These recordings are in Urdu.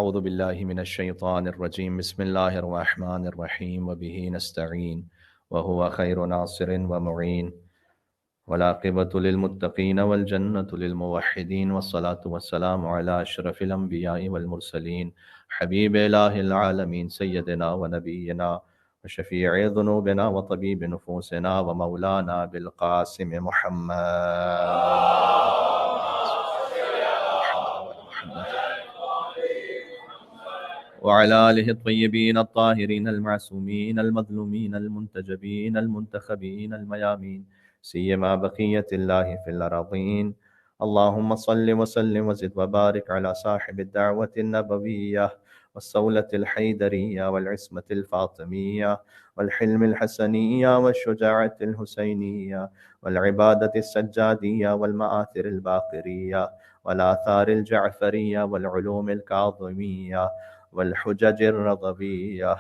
أعوذ بالله من الشيطان الرجيم بسم الله الرحمن الرحيم وبه نستعين وهو خير ناصر ومعين والعاقبة للمتقين والجنة للموحدين والصلاة والسلام على أشرف الأنبياء والمرسلين حبيب إله العالمين سيدنا ونبينا وشفيع ذنوبنا وطبيب نفوسنا ومولانا بالقاسم محمد وعلى آله الطيبين الطاهرين المعصومين المظلومين المنتجبين المنتخبين الميامين سيما بقية الله في الأراضين. اللهم صل وسلم وزد وبارك على صاحب الدعوة النبوية والصولة الحيدرية والعصمة الفاطمية والحلم الحسنية والشجاعة الحسينية والعبادة السجادية والمآثر الباقرية والآثار الجعفرية والعلوم الكاظمية والحجج الرضبية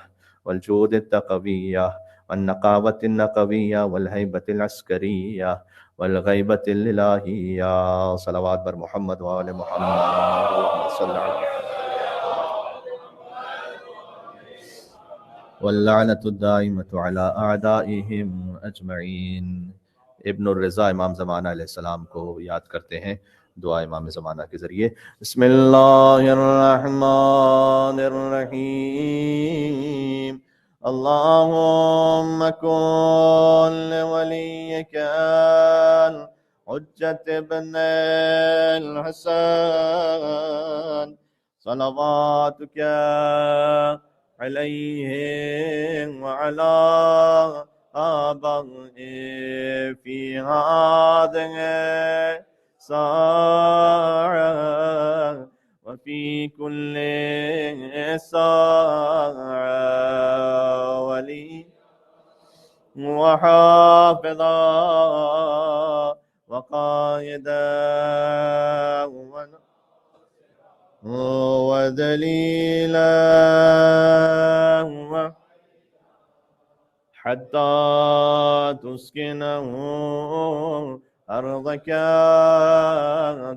والجود التقوية والنقاوة النقوية والهيبة العسكرية والغيبة الإلهية. صلوات بر محمد وآل محمد. اللهم صل على واللعنة الدائمة على أعدائهم أجمعین. ابن الرضا امام زمانہ علیہ السلام کو یاد کرتے ہیں دعا امام زمانہ کے ذریعے. بسم اللہ الرحمن الرحیم. اللہم کن لولیک الحجة ابن الحسن صلواتک علیہ وعلى آبائه في هذه الساعة وفي كل ساعة ولي وحافظا وقائدا ودليلا حتى تسكنه أرضك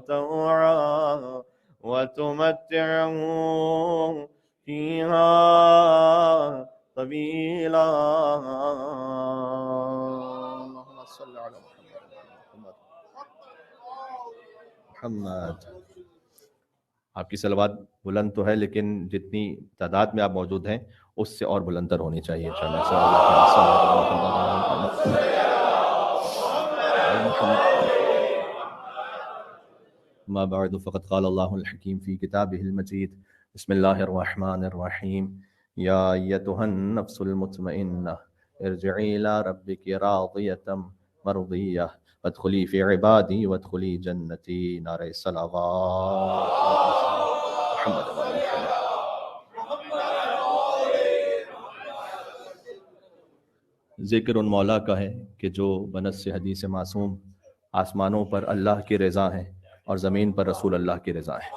طوعا وتمتعه فيها طويلا. اللهم صل على محمد. آپ کی صلوات بلند تو ہے لیکن جتنی تعداد میں آپ موجود ہیں اس سے اور بلندر ہونی چاہیے انشاءاللہ. ما بعد فقد قال الله الحكيم في كتابه المجيد. بسم الله الرحمن الرحيم. يا أيتها النفس المطمئنة ارجعي إلى ربك راضية مرضية وادخلي في عبادي وادخلي جنتي. نعرہ صلوات محمد. ذکر ان مولا کا ہے کہ جو بنص حدیث معصوم آسمانوں پر اللہ کی رضا ہیں اور زمین پر رسول اللہ کی رضا ہے.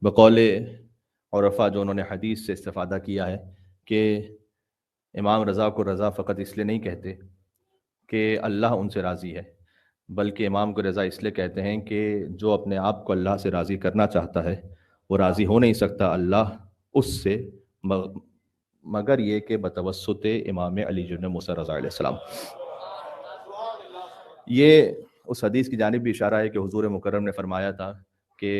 بقول عرفا جو انہوں نے حدیث سے استفادہ کیا ہے کہ امام رضا کو رضا فقط اس لیے نہیں کہتے کہ اللہ ان سے راضی ہے، بلکہ امام کو رضا اس لیے کہتے ہیں کہ جو اپنے آپ کو اللہ سے راضی کرنا چاہتا ہے وہ راضی ہو نہیں سکتا اللہ اس سے مگر یہ کہ بتوسط امام علی جن موسیٰ رضا علیہ السلام. یہ اس حدیث کی جانب بھی اشارہ ہے کہ حضور مکرم نے فرمایا تھا کہ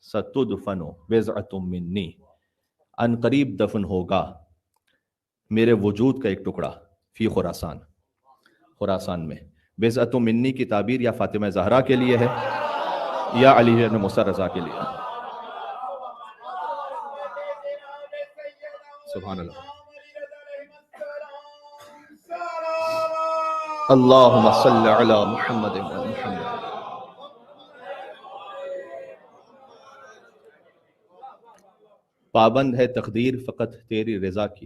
ستدفن بضعۃ منی، ان قریب دفن ہوگا میرے وجود کا ایک ٹکڑا فی خراسان، خراسان میں. بضعۃ منی کی تعبیر یا فاطمہ زہرا کے لیے ہے یا علی بن موسیٰ رضا کے لیے. سبحان اللہ. اللہم صل علی محمد و محمد. پابند ہے تقدیر فقط تیری رضا کی،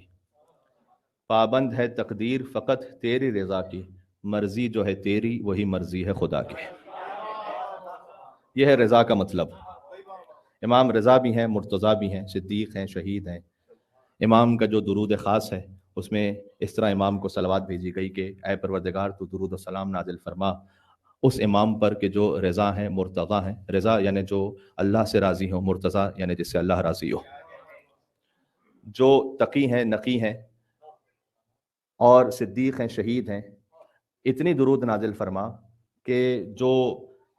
پابند ہے تقدیر فقط تیری رضا کی، مرضی جو ہے تیری وہی مرضی ہے خدا کی. یہ ہے رضا کا مطلب. امام رضا بھی ہیں، مرتضیٰ بھی ہیں، صدیق ہیں، شہید ہیں. امام کا جو درود خاص ہے اس میں اس طرح امام کو صلوات بھیجی گئی کہ اے پروردگار تو درود و سلام نازل فرما اس امام پر کہ جو رضا ہیں، مرتضی ہیں. رضا یعنی جو اللہ سے راضی ہو، مرتضی یعنی جس سے اللہ راضی ہو، جو تقی ہیں، نقی ہیں اور صدیق ہیں، شہید ہیں. اتنی درود نازل فرما کہ جو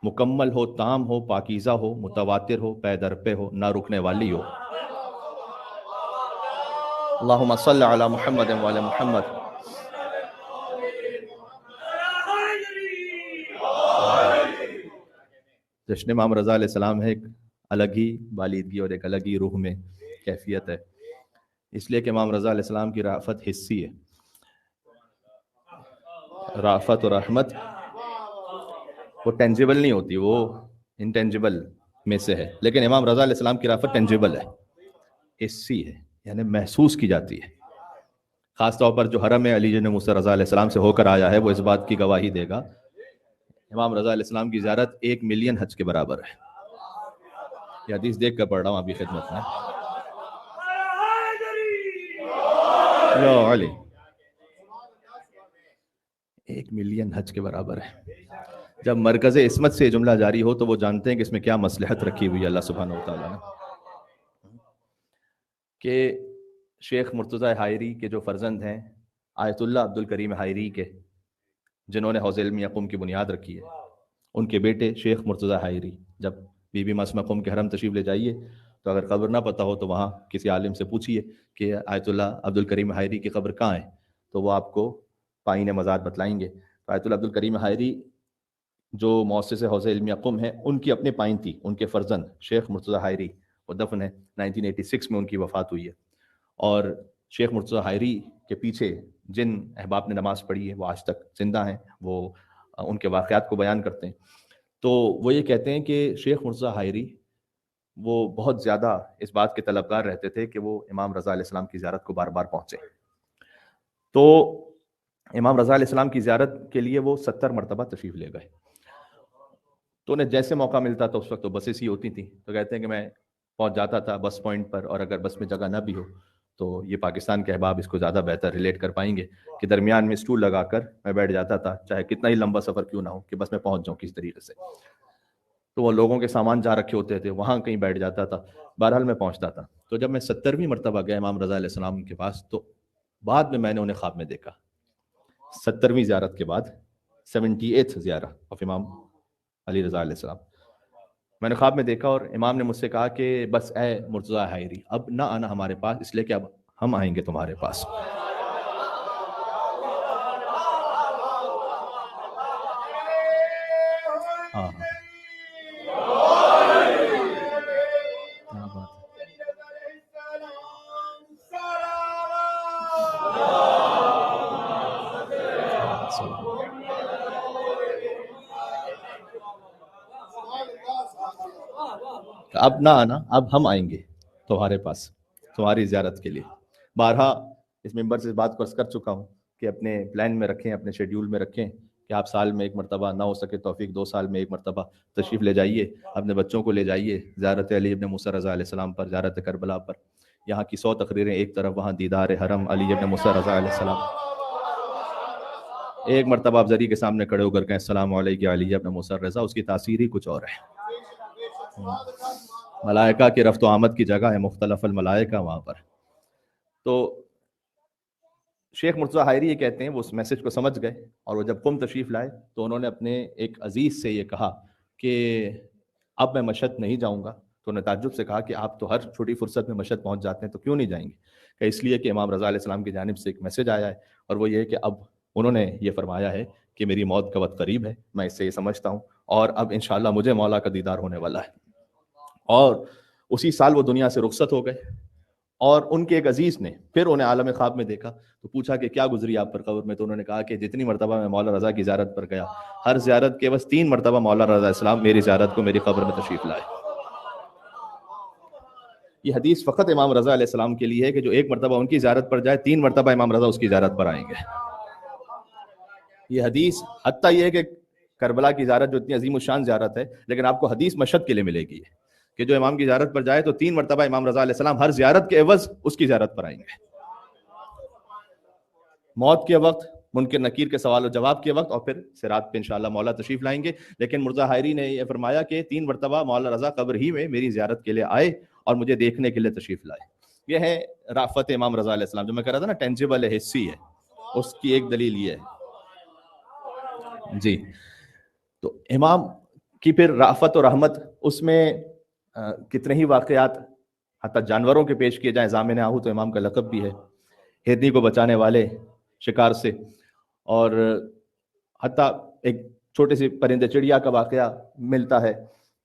مکمل ہو، تام ہو، پاکیزہ ہو، متواتر ہو، پے در پہ ہو، نہ رکنے والی ہو. اللہم صل علی محمد وعلی محمد. جشن امام رضا علیہ السلام ہے ایک الگ ہی بالیدگی اور ایک الگ ہی روح میں کیفیت ہے، اس لیے کہ امام رضا علیہ السلام کی رافت حسی ہے. رافت اور رحمت وہ ٹینجیبل نہیں ہوتی، وہ انٹینجیبل میں سے ہے، لیکن امام رضا علیہ السلام کی رافت ٹینجیبل ہے، حسی ہے، یعنی محسوس کی جاتی ہے. خاص طور پر جو حرم علی جن موسیٰ رضا علیہ السلام سے ہو کر آیا ہے وہ اس بات کی گواہی دے گا. امام رضا علیہ السلام کی زیارت 1 ملین حج کے برابر ہے. یہ حدیث دیکھ کر پڑھ رہا ہوں ابھی خدمت میں. یا علی 1 ملین حج کے برابر ہے. جب مرکز عصمت سے جملہ جاری ہو تو وہ جانتے ہیں کہ اس میں کیا مصلحت رکھی ہوئی ہے اللہ سبحانہ و تعالیٰ نے. کہ شیخ مرتضی حائری کے جو فرزند ہیں آیت اللہ عبد الکریم حائری کے، جنہوں نے حوض علمیہ قم کی بنیاد رکھی ہے، ان کے بیٹے شیخ مرتضی حائری جب بی بی معصومہ قم کے حرم تشریف لے جائیے تو اگر قبر نہ پتہ ہو تو وہاں کسی عالم سے پوچھیے کہ آیت اللہ عبد الکریم حائری کی قبر کہاں ہے، تو وہ آپ کو پائین مزار بتلائیں گے. تو آیت اللہ عبد الکریم حائری جو مؤسس حوض علمیہ قم ہیں، ان کی اپنے پائن تھی، ان کے فرزند شیخ مرتضی حائری وہ دفن ہے. 1986 میں ان کی وفات ہوئی ہے. اور شیخ مرتضی حائری کے پیچھے جن احباب نے نماز پڑھی ہے وہ آج تک زندہ ہیں، وہ ان کے واقعات کو بیان کرتے ہیں. تو وہ یہ کہتے ہیں کہ شیخ مرتضی حائری وہ بہت زیادہ اس بات کے طلبگار رہتے تھے کہ وہ امام رضا علیہ السلام کی زیارت کو بار بار پہنچے. تو امام رضا علیہ السلام کی زیارت کے لیے وہ 70 مرتبہ تشریف لے گئے. تو انہیں جیسے موقع ملتا تھا، اس وقت تو بسیں ہی ہوتی تھیں، تو کہتے ہیں کہ میں پہنچ جاتا تھا بس پوائنٹ پر، اور اگر بس میں جگہ نہ بھی ہو تو یہ پاکستان کے احباب اس کو زیادہ بہتر ریلیٹ کر پائیں گے کہ درمیان میں اسٹول لگا کر میں بیٹھ جاتا تھا، چاہے کتنا ہی لمبا سفر کیوں نہ ہو، کہ بس میں پہنچ جاؤں کسی طریقے سے. تو وہ لوگوں کے سامان جا رکھے ہوتے تھے، وہاں کہیں بیٹھ جاتا تھا، بہرحال میں پہنچتا تھا. تو جب میں 70ویں مرتبہ گیا امام رضا علیہ السلام کے پاس تو بعد میں نے انہیں خواب میں دیکھا. 70ویں زیارت کے بعد 78th زیارہ آف امام علی رضا علیہ السلام میں نے خواب میں دیکھا، اور امام نے مجھ سے کہا کہ بس اے مرتضی حائری اب نہ آنا ہمارے پاس، اس لیے کہ اب ہم آئیں گے تمہارے پاس. ہاں اب نہ آنا، اب ہم آئیں گے تمہارے پاس تمہاری زیارت کے لیے. بارہا اس ممبر سے بات کو عرض کر چکا ہوں کہ اپنے پلان میں رکھیں، اپنے شیڈیول میں رکھیں کہ آپ سال میں 1 مرتبہ، نہ ہو سکے توفیق 2 سال میں 1 مرتبہ تشریف لے جائیے، اپنے بچوں کو لے جائیے زیارت علی ابن موسیٰ رضا علیہ السلام پر، زیارت کربلا پر. یہاں کی 100 تقریریں ایک طرف، وہاں دیدار حرم علی ابن موسیٰ رضا علیہ السلام. 1 مرتبہ آپ ذری کے سامنے کھڑے ہو کر کہیں السلام علیکم علی ابن موسیٰ رضا، اس کی تاثیر ہی کچھ اور ہے. ملائکہ کی رفت و آمد کی جگہ ہے، مختلف الملائکہ وہاں پر. تو شیخ مرتضی حائری یہ کہتے ہیں وہ اس میسج کو سمجھ گئے، اور وہ جب قم تشریف لائے تو انہوں نے اپنے ایک عزیز سے یہ کہا کہ اب میں مشہد نہیں جاؤں گا. تو انہوں نے تعجب سے کہا کہ آپ تو ہر چھوٹی فرصت میں مشہد پہنچ جاتے ہیں، تو کیوں نہیں جائیں گے؟ کہ اس لیے کہ امام رضا علیہ السلام کی جانب سے ایک میسج آیا ہے، اور وہ یہ ہے کہ اب انہوں نے یہ فرمایا ہے کہ میری موت کا وقت قریب ہے، میں اس سے یہ سمجھتا ہوں، اور اب انشاءاللہ مجھے مولا کا دیدار ہونے والا ہے. اور اسی سال وہ دنیا سے رخصت ہو گئے. اور ان کے ایک عزیز نے پھر انہیں عالم خواب میں دیکھا تو پوچھا کہ کیا گزری آپ پر قبر میں؟ تو انہوں نے کہا کہ جتنی مرتبہ میں مولا رضا کی زیارت پر گیا، ہر زیارت کے بس 3 مرتبہ مولا رضا اسلام میری زیارت کو میری قبر میں تشریف لائے. یہ حدیث فقط امام رضا علیہ السلام کے لیے ہے کہ جو 1 مرتبہ ان کی زیارت پر جائے، 3 مرتبہ امام رضا اس کی زیارت پر آئیں گے. یہ حدیث حتیٰ یہ ہے کہ کربلا کی زیارت جو اتنی عظیم الشان زیارت ہے، لیکن آپ کو حدیث مشہد کے لیے ملے گی کہ جو امام کی زیارت پر جائے تو 3 مرتبہ امام رضا علیہ السلام ہر زیارت کے عوض اس کی زیارت پر آئیں گے. موت کے وقت منکر نکیر کے سوال و جواب کے وقت، اور پھر صراط پہ انشاءاللہ مولا تشریف لائیں گے۔ لیکن مرزا حائری نے یہ فرمایا کہ 3 مرتبہ مولا رضا قبر ہی میں میری زیارت کے لیے آئے اور مجھے دیکھنے کے لیے تشریف لائے۔ یہ ہے رافت امام رضا علیہ السلام، جو میں کہہ رہا تھا نا ٹینجیبل ہے، حسی ہے، اس کی ایک دلیل یہ ہے جی۔ تو امام کی پھر رافت و رحمت، اس میں کتنے ہی واقعات حتیٰ جانوروں کے پیش کیے جائیں۔ ضامن آہو تو امام کا لقب بھی ہے، ہرنی کو بچانے والے شکار سے، اور حتیٰ ایک چھوٹے سی پرندے چڑیا کا واقعہ ملتا ہے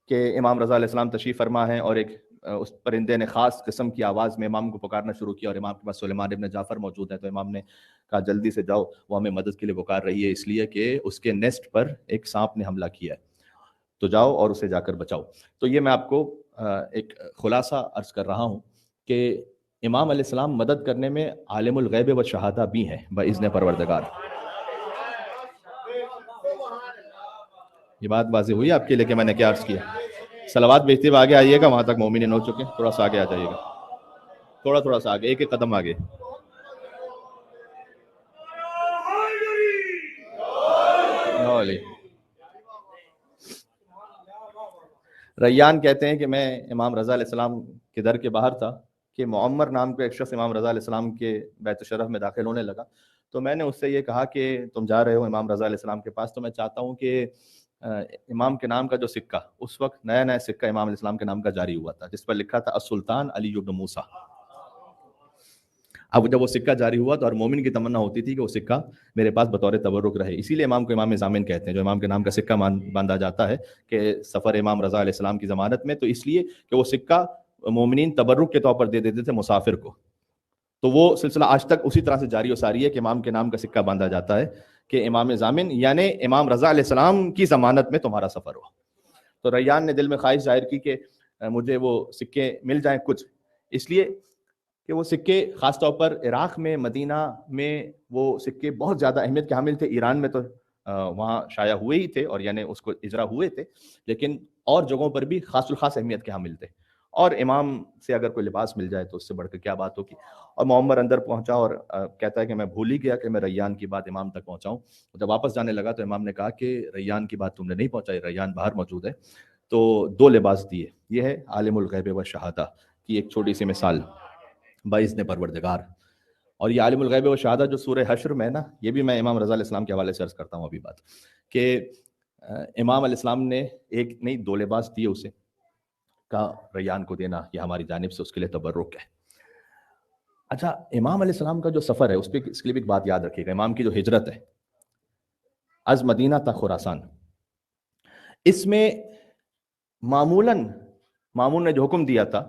کہ امام رضا علیہ السلام تشریف فرما ہیں اور ایک اس پرندے نے خاص قسم کی آواز میں امام کو پکارنا شروع کیا، اور امام کے پاس سلیمان ابن جعفر موجود ہے، تو امام نے کہا جلدی سے جاؤ، وہ ہمیں مدد کے لیے پکار رہی ہے، اس لیے کہ اس کے نیسٹ پر ایک سانپ نے حملہ کیا ہے، تو جاؤ اور اسے جا کر بچاؤ۔ تو یہ میں آپ کو ایک خلاصہ عرض کر رہا ہوں کہ امام علیہ السلام مدد کرنے میں عالم الغیب و شہادہ بھی ہیں باذن پروردگار۔ یہ بات واضح ہوئی آپ کے لیے کہ میں نے کیا عرض کیا؟ صلوات بھیجتے ہوئے آگے آئیے گا، وہاں تک مومنین ہو چکے، تھوڑا سا آگے آ جائیے گا، تھوڑا سا آگے، ایک ایک قدم آگے۔ ریان کہتے ہیں کہ میں امام رضا علیہ السلام کے در کے باہر تھا کہ معمر نام کا ایک شخص امام رضا علیہ السلام کے بیت شرف میں داخل ہونے لگا، تو میں نے اس سے یہ کہا کہ تم جا رہے ہو امام رضا علیہ السلام کے پاس، تو میں چاہتا ہوں کہ امام کے نام کا جو سکہ، اس وقت نیا سکہ امام علیہ السلام کے نام کا جاری ہوا تھا، جس پر لکھا تھا السلطان علی بن موسیٰ۔ اب جب وہ سکہ جاری ہوا تو ہر مومن کی تمنا ہوتی تھی کہ وہ سکہ میرے پاس بطور تبرک رہے، اسی لیے امام کو امام ضامن کہتے ہیں، جو امام کے نام کا سکہ باندھا جاتا ہے کہ سفر امام رضا علیہ السلام کی ضمانت میں، تو اس لیے کہ وہ سکہ مومنین تبرک کے طور پر دے دیتے تھے مسافر کو، تو وہ سلسلہ آج تک اسی طرح سے جاری و ساری ہے کہ امام کے نام کا سکہ باندھا جاتا ہے کہ امام ضامن یعنی امام رضا علیہ السلام کی ضمانت میں تمہارا سفر ہو۔ تو ریان نے دل میں خواہش ظاہر کی کہ مجھے وہ سکے مل جائیں کچھ، اس لیے کہ وہ سکے خاص طور پر عراق میں، مدینہ میں وہ سکے بہت زیادہ اہمیت کے حامل تھے۔ ایران میں تو وہاں شائع ہوئے ہی تھے اور یعنی اس کو اجرا ہوئے تھے، لیکن اور جگہوں پر بھی خاص الخاص اہمیت کے حامل تھے، اور امام سے اگر کوئی لباس مل جائے تو اس سے بڑھ کر کیا بات ہوگی۔ اور معمر اندر پہنچا اور کہتا ہے کہ میں بھول ہی گیا کہ میں ریان کی بات امام تک پہنچاؤں۔ جب واپس جانے لگا تو امام نے کہا کہ ریان کی بات تم نے نہیں پہنچائی، ریان باہر موجود ہے، تو 2 لباس دیے۔ یہ ہے عالم الغیب و شہادہ کی ایک چھوٹی سی مثال باذن پروردگار۔ اور یہ عالم الغیب و شہادہ جو سورہ حشر میں ہے نا، یہ بھی میں امام رضا علیہ السلام کے حوالے سے عرض کرتا ہوں ابھی بات، کہ امام علیہ السلام نے ایک نہیں 2 لباس دیے اسے، کہا ریان کو دینا، یہ ہماری جانب سے اس کے لیے تبرک ہے۔ اچھا، امام علیہ السلام کا جو سفر ہے اس کے لیے بھی ایک بات یاد رکھیے گا، امام کی جو ہجرت ہے از مدینہ تا خراسان، اس میں مامون نے جو حکم دیا تھا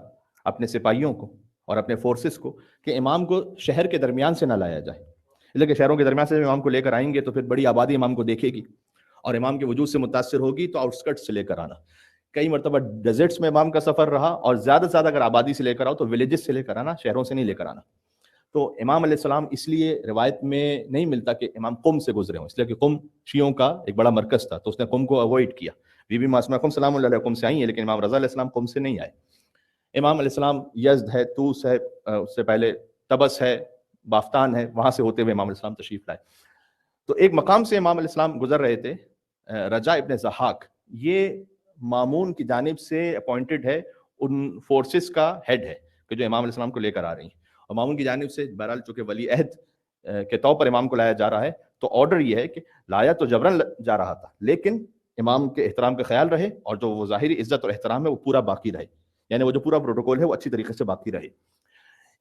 اپنے سپاہیوں کو اور اپنے فورسز کو کہ امام کو شہر کے درمیان سے نہ لایا جائے، اس لیے کہ شہروں کے درمیان سے امام کو لے کر آئیں گے تو پھر بڑی آبادی امام کو دیکھے گی اور امام کے وجود سے متاثر ہوگی، تو آؤٹ سے لے کر آنا۔ کئی مرتبہ ڈیزرٹس میں امام کا سفر رہا، اور زیادہ سے زیادہ اگر آبادی سے لے کر آؤ تو ولیجز سے لے کر آنا، شہروں سے نہیں لے کر آنا۔ تو امام علیہ السلام اس لیے روایت میں نہیں ملتا کہ امام قم سے گزرے ہوں، اس لیے کہ قم شیعوں کا ایک بڑا مرکز تھا، تو اس نے قم کو اوائڈ کیا۔ بی بی معصومہ قم سلام اللہ علیہ قم سے آئی ہیں، لیکن امام رضا علیہ السلام قم سے نہیں آئے۔ امام علیہ السلام یزد ہے، توس ہے، اس سے پہلے طبس ہے، بافتان ہے، وہاں سے ہوتے ہوئے امام علیہ السلام تشریف لائے۔ تو ایک مقام سے امام علیہ السلام گزر رہے تھے، رجا ابن ضحاک، یہ مامون کی جانب سے اپوائنٹڈ ہے، ان فورسز کا ہیڈ ہے کہ جو امام علیہ السلام کو لے کر آ رہی ہیں، اور مامون کی جانب سے بہرحال چونکہ ولی عہد کے طور پر امام کو لایا جا رہا ہے، تو آرڈر یہ ہے کہ لایا تو جبرن جا رہا تھا، لیکن امام کے احترام کا خیال رہے اور جو وہ ظاہری عزت اور احترام ہے وہ پورا باقی رہے، یعنی وہ جو پورا پروٹوکول ہے وہ اچھی طریقے سے باقی رہے۔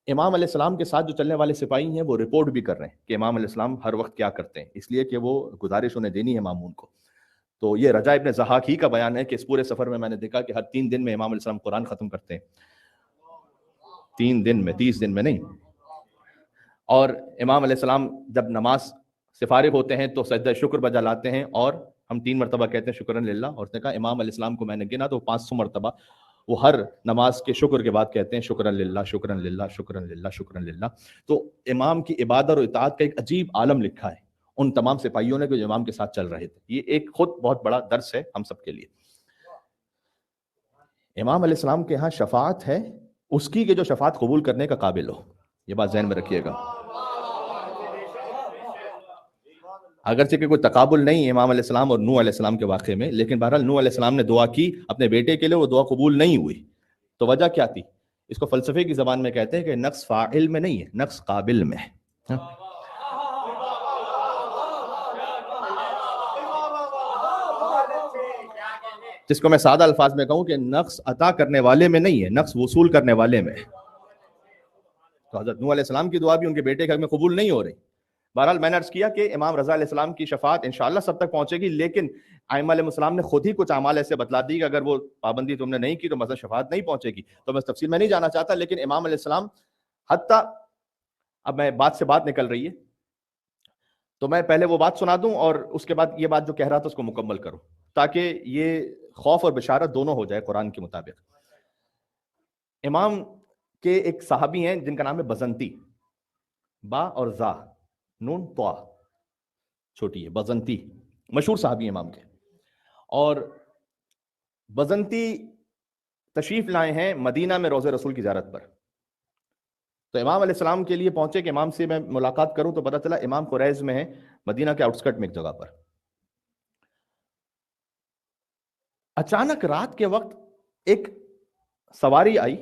امام علیہ السلام کے ساتھ جو چلنے والے سپاہی ہیں وہ رپورٹ بھی کر رہے ہیں کہ امام علیہ السلام ہر وقت کیا کرتے ہیں، اس لیے کہ وہ گزارش انہیں دینی ہے مامون کو۔ تو یہ رجا ابن ضحاک ہی کا بیان ہے کہ اس پورے سفر میں نے دیکھا کہ ہر 3 دن میں امام علیہ السلام قرآن ختم کرتے ہیں، 3 دن میں، 30 دن میں نہیں۔ اور امام علیہ السلام جب نماز سے فارغ ہوتے ہیں تو سجدہ شکر بجا لاتے ہیں، اور ہم 3 مرتبہ کہتے ہیں شکرن للہ، اور اس نے کہا امام علیہ السلام کو میں نے گنا تو 500 مرتبہ وہ ہر نماز کے شکر کے بعد کہتے ہیں شکرن للہ، شکرن للہ، شکرن للہ، شکرن للہ۔ تو امام کی عبادت اور اطاعت کا ایک عجیب عالم لکھا ہے ان تمام سپاہیوں نے جو امام کے ساتھ چل رہے تھے۔ یہ ایک خود بہت بڑا درس ہے ہم سب کے لیے۔ امام علیہ السلام کے ہاں شفاعت ہے اس کی کہ جو شفاعت قبول کرنے کا قابل ہو، یہ بات ذہن میں رکھیے گا۔ اگرچہ کہ کوئی تقابل نہیں امام علیہ السلام اور نوح علیہ السلام کے واقعے میں، لیکن بہرحال نوح علیہ السلام نے دعا کی اپنے بیٹے کے لیے، وہ دعا قبول نہیں ہوئی. تو وجہ کیا تھی؟ اس کو فلسفے کی زبان میں کہتے ہیں کہ نقص فاعل میں نہیں ہے، نقص قابل میں ہے. جس کو میں سادہ الفاظ میں کہوں کہ نقص عطا کرنے والے میں نہیں ہے، نقص وصول کرنے والے میں. تو حضرت نوح علیہ السلام کی دعا بھی ان کے بیٹے کے حق میں قبول نہیں ہو رہی. بہرحال میں نے عرض کیا کہ امام رضا علیہ السلام کی شفاعت انشاءاللہ سب تک پہنچے گی، لیکن ائمہ علیہ السلام نے خود ہی کچھ اعمال ایسے بتلا دی کہ اگر وہ پابندی تم نے نہیں کی تو مثلا شفاعت نہیں پہنچے گی. تو میں اس تفصیل میں نہیں جانا چاہتا، لیکن امام علیہ السلام حتیٰ، اب میں بات سے بات نکل رہی ہے تو میں پہلے وہ بات سنا دوں اور اس کے بعد یہ بات جو کہہ رہا تھا اس کو مکمل کروں، تاکہ یہ خوف اور بشارت دونوں ہو جائے قرآن کے مطابق. امام کے ایک صحابی ہیں جن کا نام ہے بزنتی، با اور زا نون طا چھوٹی ہے، بزنتی مشہور صحابی امام کے. اور بزنتی تشریف لائے ہیں مدینہ میں روضہ رسول کی زیارت پر. تو امام علیہ السلام کے لیے پہنچے کہ امام سے میں ملاقات کروں، تو پتہ چلا امام قریظ میں ہے، مدینہ کے آؤٹسکٹ میں ایک جگہ پر. اچانک رات کے وقت ایک سواری آئی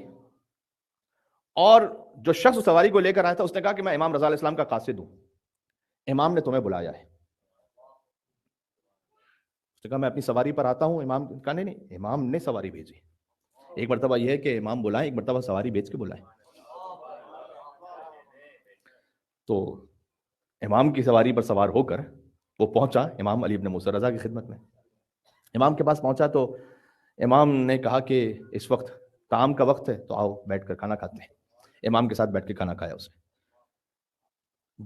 اور جو شخص سواری کو لے کر آیا تھا اس نے کہا کہ میں امام رضا علیہ السلام کا قاصد ہوں، امام نے تمہیں بلایا ہے. اس نے کہا میں اپنی سواری پر آتا ہوں. امام کہا نہیں، امام نے سواری بھیجی. ایک مرتبہ یہ ہے کہ امام بلائیں، ایک مرتبہ سواری بھیج کے بلائیں. تو امام کی سواری پر سوار ہو کر وہ پہنچا امام علی بن موسیٰ رضا کی خدمت میں. امام کے پاس پہنچا تو امام نے کہا کہ اس وقت طعام کا وقت ہے تو آؤ بیٹھ کر کھانا کھاتے ہیں. امام کے ساتھ بیٹھ کے کھانا کھایا. اسے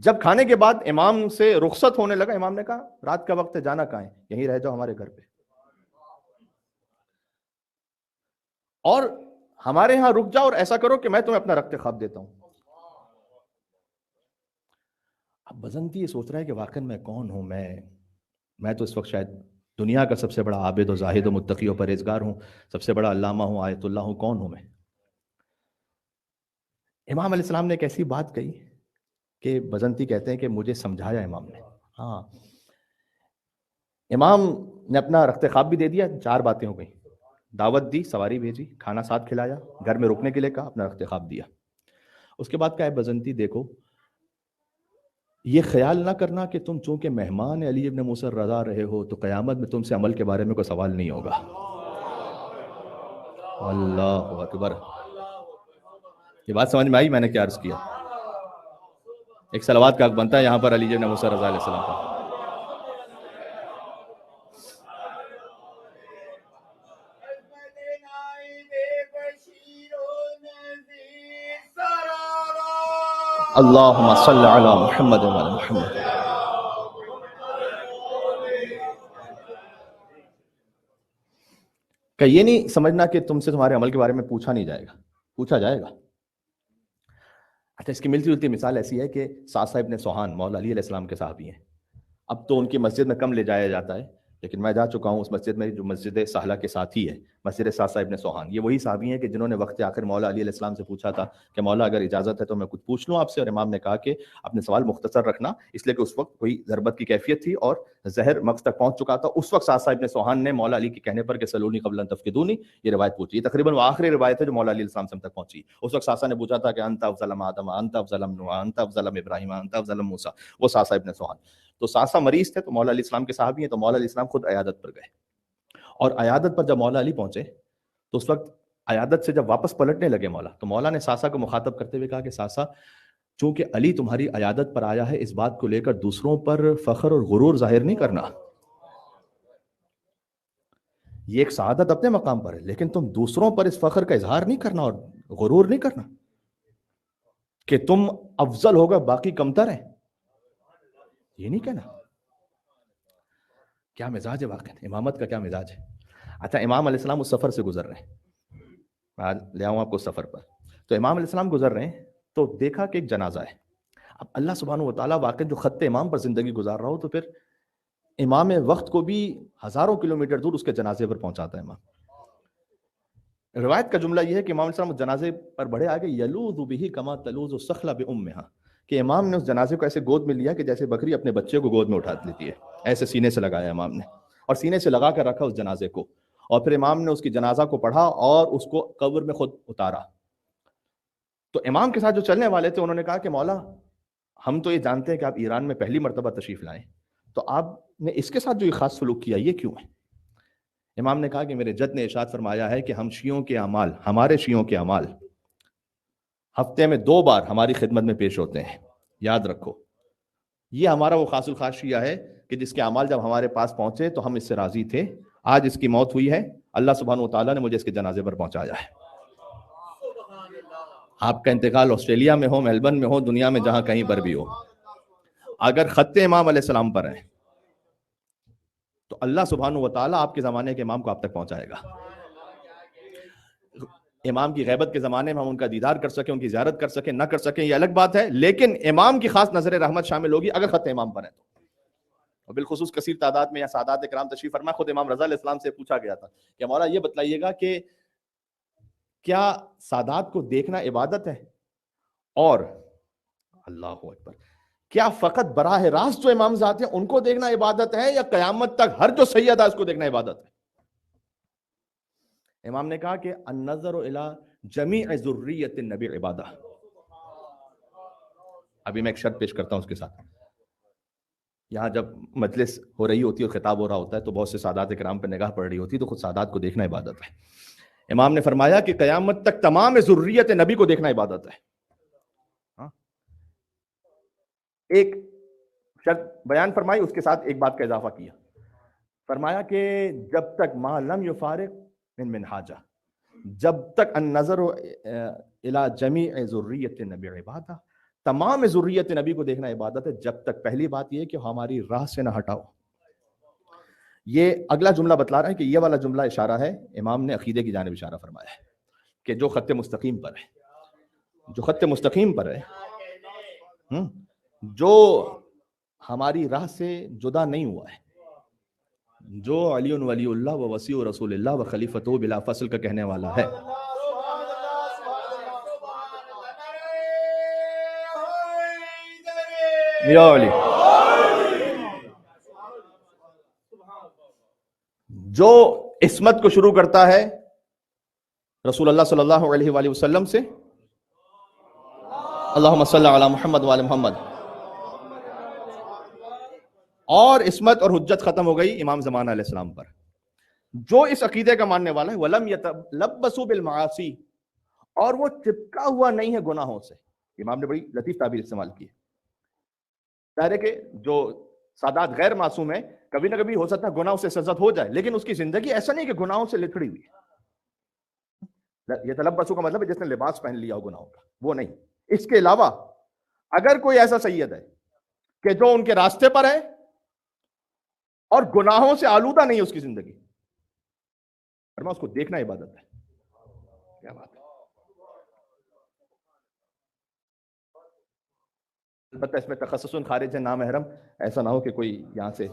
جب کھانے کے بعد امام سے رخصت ہونے لگا، امام نے کہا رات کا وقت ہے، جانا کہاں ہے، یہیں رہ جاؤ ہمارے گھر پہ، اور ہمارے ہاں رک جاؤ اور ایسا کرو کہ میں تمہیں اپنا رخت خواب دیتا ہوں. اب بزنتی یہ سوچ رہا ہے کہ واقعی میں کون ہوں، میں تو اس وقت شاید دنیا کا سب سے بڑا عابد و زاہد و متقی و پرہیزگار ہوں، سب سے بڑا علامہ ہوں، آیت اللہ ہوں، کون ہوں میں. امام علیہ السلام نے ایک ایسی بات کہی کہ بزنتی کہتے ہیں کہ مجھے سمجھایا امام نے. ہاں، امام نے اپنا رخت خواب بھی دے دیا. 4 باتیں ہو گئیں، دعوت دی، سواری بھیجی، کھانا ساتھ کھلایا، گھر میں رکنے کے لیے کہا، اپنا رخت خواب دیا. اس کے بعد کہا ہے بزنتی دیکھو، یہ خیال نہ کرنا کہ تم چونکہ مہمان علی ابن موسیٰ رضا رہے ہو تو قیامت میں تم سے عمل کے بارے میں کوئی سوال نہیں ہوگا. اللہ اکبر. یہ بات سمجھ میں آئی میں نے کیا عرض کیا؟ ایک صلوات کا حق بنتا ہے یہاں پر علی ابن موسیٰ رضا علیہ السلام کا. اللہم صلی علی محمد و علی محمد. کہ یہ نہیں سمجھنا کہ تم سے تمہارے عمل کے بارے میں پوچھا نہیں جائے گا، پوچھا جائے گا. اچھا، اس کی ملتی جلتی مثال ایسی ہے کہ سعد ابن سوہان مولا علی علیہ السلام کے صحابی ہیں. اب تو ان کی مسجد میں کم لے جایا جاتا ہے، لیکن میں جا چکا ہوں اس مسجد میں جو مسجد سہلہ کے ساتھ ہی ہے، مسجد سعد ابن سوہان. یہ وہی صحابی ہیں کہ جنہوں نے وقت آخر مولا علی علیہ السلام سے پوچھا تھا کہ مولا اگر اجازت ہے تو میں کچھ پوچھ لوں آپ سے، اور امام نے کہا کہ اپنے سوال مختصر رکھنا، اس لیے کہ اس وقت کوئی ضربت کی کیفیت تھی اور زہر مغز تک پہنچ چکا تھا. اس وقت سعد ابن سوہان نے مولا علی کے کہنے پر کہ سلونی قبل ان تفقدونی یہ روایت پوچھی. یہ تقریباً وہ آخری روایت ہے جو مولا علی علیہ السلام سے ہم تک پہنچی. اس وقت ساسا نے پوچھا تھا کہ انت افضل من آدم، انت افضل من نوح، انت افضل من ابراہیم، انت افضل من موسیٰ. وہ ساسا ابن سوہان. تو ساسا مریض تھے تو مولا علیہ السلام کے صحابی ہیں، تو مولا علیہ السلام خود عیادت پر گئے. اور عیادت پر جب مولا علی پہنچے تو اس وقت عیادت سے جب واپس پلٹنے لگے مولا، تو مولا نے ساسا کو مخاطب کرتے ہوئے کہا کہ ساسا، چونکہ علی تمہاری عیادت پر آیا ہے، اس بات کو لے کر دوسروں پر فخر اور غرور ظاہر نہیں کرنا. یہ ایک سعادت اپنے مقام پر ہے، لیکن تم دوسروں پر اس فخر کا اظہار نہیں کرنا اور غرور نہیں کرنا کہ تم افضل ہوگا باقی کمتر ہیں، یہ نہیں کہنا. کیا مزاج ہے واقعی، امامت کا کیا مزاج ہے. اچھا، امام علیہ السلام اس سفر سے گزر رہے ہیں، لے آؤں آپ کو سفر پر. تو امام علیہ السلام گزر رہے ہیں تو دیکھا کہ ایک جنازہ ہے. اب اللہ سبحانہ و تعالیٰ واقعی جو خط امام پر زندگی گزار رہا ہو تو پھر امام وقت کو بھی ہزاروں کلومیٹر دور اس کے جنازے پر پہنچاتا ہے امام. روایت کا جملہ یہ ہے کہ امام علیہ السلام جنازے پر بڑھے آگے، یلوذ بہ کما تلوذ الصخلہ بامھا، کہ امام نے اس جنازے کو ایسے گود میں لیا کہ جیسے بکری اپنے بچے کو گود میں اٹھا لیتی ہے، ایسے سینے سے لگایا امام نے، اور سینے سے لگا کر رکھا اس جنازے کو، اور پھر امام نے اس کی جنازہ کو پڑھا اور اس کو قبر میں خود اتارا۔ تو امام کے ساتھ جو چلنے والے تھے انہوں نے کہا کہ مولا ہم تو یہ جانتے ہیں کہ آپ ایران میں پہلی مرتبہ تشریف لائیں، تو آپ نے اس کے ساتھ جو یہ خاص سلوک کیا یہ کیوں ہے؟ امام نے کہا کہ میرے جد نے ارشاد فرمایا ہے کہ ہم شیعوں کے اعمال، ہمارے شیعوں کے اعمال ہفتے میں 2 بار ہماری خدمت میں پیش ہوتے ہیں، یاد رکھو یہ ہمارا وہ خاص الخاص شیعہ ہے کہ جس کے اعمال جب ہمارے پاس پہنچے تو ہم اس سے راضی تھے۔ آج اس کی موت ہوئی ہے، اللہ سبحانہ و تعالیٰ نے مجھے اس کے جنازے پر پہنچایا ہے۔ آپ کا انتقال آسٹریلیا میں ہو، میلبرن میں ہو، دنیا میں جہاں کہیں پر بھی ہو، اگر خط امام علیہ السلام پر ہے تو اللہ سبحانہ و تعالیٰ آپ کے زمانے کے امام کو آپ تک پہنچائے گا۔ امام کی غیبت کے زمانے میں ہم ان کا دیدار کر سکیں، ان کی زیارت کر سکیں، نہ کر سکیں یہ الگ بات ہے، لیکن امام کی خاص نظر رحمت شامل ہوگی اگر خط امام پر ہے تو۔ اور بالخصوص کثیر تعداد میں یا سادات کرام تشریف فرما، خود امام رضا علیہ السلام سے پوچھا گیا تھا کہ مولا یہ بتلائیے گا کہ کیا سادات کو دیکھنا عبادت ہے، اور اللہ اکبر کیا فقط براہ راست جو امام ذات ہیں ان کو دیکھنا عبادت ہے، یا قیامت تک ہر جو سید ہے اس کو دیکھنا عبادت ہے؟ امام نے کہا کہ النظر الی جمیع ذریۃ النبی عبادہ۔ ابھی میں ایک شرط پیش کرتا ہوں اس کے ساتھ، یہاں جب مجلس ہو رہی ہوتی ہے اور خطاب ہو رہا ہوتا ہے تو بہت سے سادات کرام پہ نگاہ پڑ رہی ہوتی ہے، تو خود سادات کو دیکھنا عبادت ہے۔ امام نے فرمایا کہ قیامت تک تمام ذریت نبی کو دیکھنا عبادت ہے۔ ایک شرط بیان فرمائی، اس کے ساتھ ایک بات کا اضافہ کیا، فرمایا کہ جب تک ما لم یفارق من منہاجہ، جب تک النظر الی جمیع ذریت نبی عبادہ، تمام ذریت نبی کو دیکھنا عبادت ہے، جب تک پہلی بات یہ کہ ہماری راہ سے نہ ہٹاؤ۔ یہ اگلا جملہ بتلا رہا ہے کہ یہ والا جملہ اشارہ ہے، امام نے عقیدے کی جانب اشارہ فرمایا ہے کہ جو خط مستقیم پر ہے، جو خط مستقیم پر ہے، جو ہماری راہ سے جدا نہیں ہوا ہے، جو علی ولی اللہ و وسیع رسول اللہ و خلیفۃ بلا فصل کا کہنے والا ہے، یا علی، جو عصمت کو شروع کرتا ہے رسول اللہ صلی اللہ علیہ وآلہ وسلم سے، اللہم صلی علی محمد وآل محمد، اور عصمت اور حجت ختم ہو گئی امام زمانہ علیہ السلام پر۔ جو اس عقیدے کا ماننے والا ہے وَلَمْ يَتَلَبَّسُوا بِالْمَعَاصِي، اور وہ چپکا ہوا نہیں ہے گناہوں سے۔ امام نے بڑی لطیف تعبیر استعمال کی ہے، ظاہر ہے کہ جو سادات غیر معصوم ہے، کبھی نہ کبھی ہو سکتا ہے گناہوں سے سرزد ہو جائے، لیکن اس کی زندگی ایسا نہیں کہ گناہوں سے لتھڑی ہوئی ہے۔ یہ تلبسو کا مطلب ہے جس نے لباس پہن لیا ہو گناہوں کا، وہ نہیں۔ اس کے علاوہ اگر کوئی ایسا سید ہے کہ جو ان کے راستے پر ہے اور گناہوں سے آلودہ نہیں ہے اس کی زندگی، فرما اس کو دیکھنا عبادت ہے۔ کیا بات ہے! البتہ اس میں تخصص خارج ہے، نامحرم ایسا نہ ہو کہ کوئی یہاں سے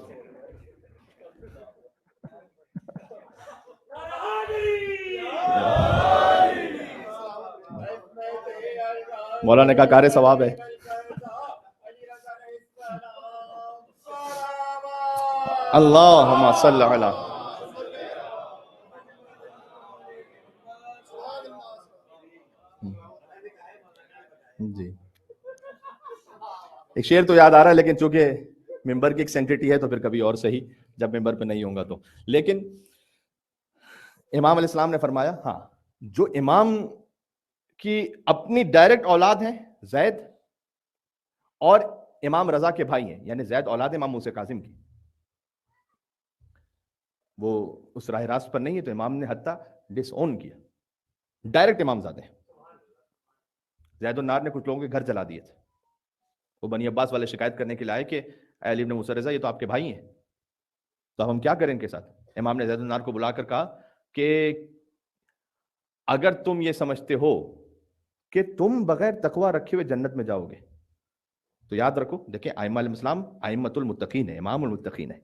مولانا نے کہا کار ثواب ہے۔ اللہم صلی علی، جی ایک شعر تو یاد آ رہا ہے، لیکن چونکہ ممبر کی ایک سینٹیٹی ہے تو پھر کبھی اور صحیح جب ممبر پہ نہیں ہوں گا تو۔ لیکن امام علیہ السلام نے فرمایا ہاں جو امام کی اپنی ڈائریکٹ اولاد ہیں زید، اور امام رضا کے بھائی ہیں، یعنی زید اولاد امام موسیٰ کاظم کی، وہ اس راہ راست پر نہیں ہے، تو امام نے حتیٰ ڈس اون کیا، ڈائریکٹ امام زادے ہیں۔ زید النار نے کچھ لوگوں کے گھر جلا دیے تھے، وہ بنی عباس والے شکایت کرنے کے لیے آئے کہ اے علی بن موسیٰ رضا یہ تو آپ کے بھائی ہیں، تو ہم کیا کریں ان کے ساتھ؟ امام نے زید النار کو بلا کر کہا کہ اگر تم یہ سمجھتے ہو کہ تم بغیر تقوی رکھے ہوئے جنت میں جاؤ گے تو یاد رکھو، دیکھیں ائمہ علیہ السلام ائمۃ المتقین ہے، امام المتقین ہے۔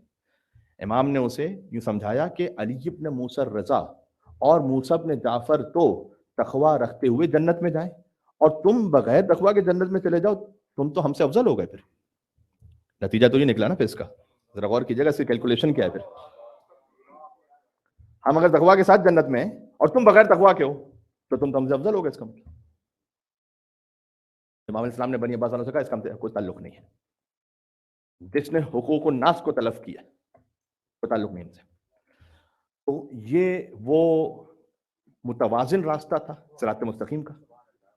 امام نے اسے یوں سمجھایا کہ علی بن موسیٰ رضا اور موسیٰ بن جعفر تو تقوی رکھتے ہوئے جنت میں جائیں، اور تم بغیر تقوی کے جنت میں چلے جاؤ، تم تو ہم سے افضل ہو گئے. پھر نتیجہ تو یہ نکلا نا پھر اس کا. ذرا غور کیجیے گا اس کی کیلکولیشن کیا ہے. پھر ہم اگر تقویٰ کے ساتھ جنت میں ہیں اور تم بغیر تقویٰ کے ہو تو تم تو ہم سے افضل ہو گئے. اس کا مطلب امام علیہ السلام نے بنی عباس سے کہا اس کا کوئی تعلق نہیں ہے. جس نے حقوق الناس کو تلف کیا کوئی تعلق نہیں ان سے. تو یہ وہ متوازن راستہ تھا صراط مستقیم کا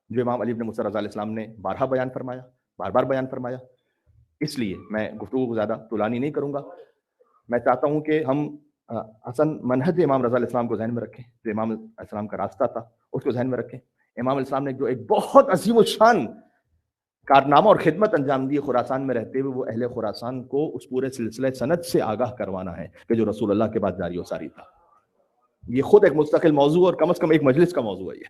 جو امام علی بن موسیٰ رضی اللہ علیہ السلام نے بارہا بیان فرمایا, بار بار بیان فرمایا. اس لیے میں گفتگو کو زیادہ طولانی نہیں کروں گا. میں چاہتا ہوں کہ ہم حسن منہج امام رضا علیہ السلام کو ذہن میں رکھیں, جو امام علیہ السلام کا راستہ تھا اس کو ذہن میں رکھیں. امام علیہ السلام نے جو ایک بہت عظیم الشان کارنامہ اور خدمت انجام دی خراسان میں رہتے ہوئے, وہ اہل خراسان کو اس پورے سلسلہ سند سے آگاہ کروانا ہے کہ جو رسول اللہ کے بعد جاری و ساری تھا. یہ خود ایک مستقل موضوع اور کم از کم ایک مجلس کا موضوع ہے. یہ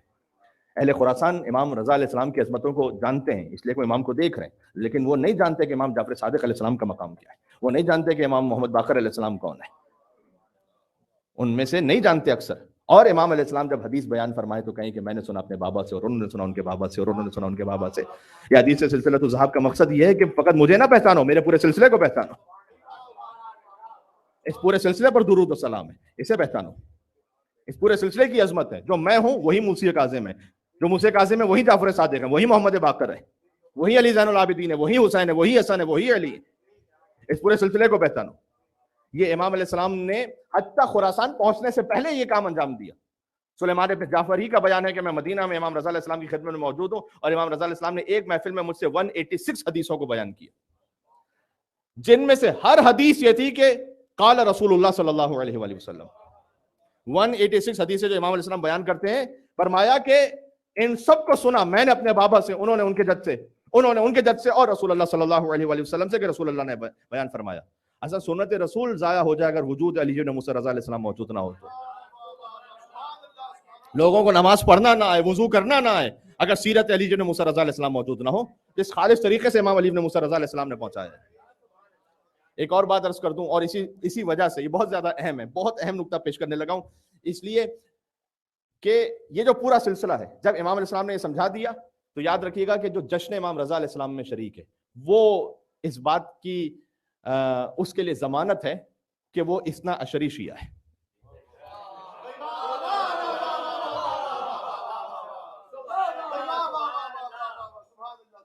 اہل خراسان امام رضا علیہ السلام کی عظمتوں کو جانتے ہیں, اس لیے وہ امام کو دیکھ رہے ہیں, لیکن وہ نہیں جانتے کہ امام جعفر صادق علیہ السلام کا مقام کیا ہے. وہ نہیں جانتے کہ امام محمد باقر علیہ السلام کون ہے. ان میں سے نہیں جانتے اکثر. اور امام علیہ السلام جب حدیث بیان فرمائے تو کہیں کہ میں نے سنا اپنے بابا سے, اور انہوں نے سنا ان کے بابا سے, اور انہوں نے سنا ان کے بابا سے. یہ حدیث سلسلۃ الذہاب کا مقصد یہ ہے کہ فقط مجھے نہ پہچانو, میرے پورے سلسلے کو پہچانو. اس پورے سلسلے پر درود و سلام ہے, اسے پہچانو. اس پورے سلسلے کی عظمت ہے. جو میں ہوں وہی موسی کاظم ہے, جو موسی کاظم ہے وہی جعفر صادق ہے, وہی محمد باقر ہے, وہی علی زین العابدین ہے, وہی حسین ہے, وہی حسن ہے, وہی علی ہے. اس پورے سلسلے کو پہچانو. یہ امام علیہ السلام نے حتیٰ خراسان پہنچنے سے پہلے یہ کام انجام دیا. سلیمان ابن جعفر ہی کا بیان ہے کہ میں مدینہ میں امام رضا علیہ السلام کی خدمت میں موجود ہوں, اور امام رضا علیہ السلام نے ایک محفل میں مجھ سے 186 حدیثوں کو بیان کیا, جن میں سے ہر حدیث یہ تھی کہ قال رسول اللہ صلی اللہ علیہ وآلہ وسلم. 186 حدیثیں جو امام علیہ السلام بیان کرتے ہیں, فرمایا کہ ان سب کو سنا میں نے اپنے بابا سے, انہوں نے ان کے جد سے, انہوں نے ان کے جد سے, اور رسول اللہ صلی اللہ علیہ وآلہ وسلم سے کہ رسول اللہ نے بیان فرمایا. اصل سنت رسول ضائع ہو جائے اگر وجود علی بن موسیٰ رضی علیہ السلام موجود نہ ہو. تو لوگوں کو نماز پڑھنا نہ آئے, وضو کرنا نہ آئے, اگر سیرت علی بن موسیٰ رضی علیہ السلام موجود نہ ہو. جس خالص طریقے سے امام علی بن موسیٰ رضی علیہ السلام نے پہنچایا ہے. ایک اور بات عرض کر دوں, اور اسی وجہ سے یہ بہت زیادہ اہم ہے, بہت اہم نقطہ پیش کرنے لگا ہوں, اس لیے کہ یہ جو پورا سلسلہ ہے, جب امام علیہ السلام نے یہ سمجھا دیا تو یاد رکھیے گا کہ جو جشن امام رضا علیہ السلام میں شریک ہے, وہ اس بات کی اس کے لیے ضمانت ہے کہ وہ اثنا عشری شیعہ ہے.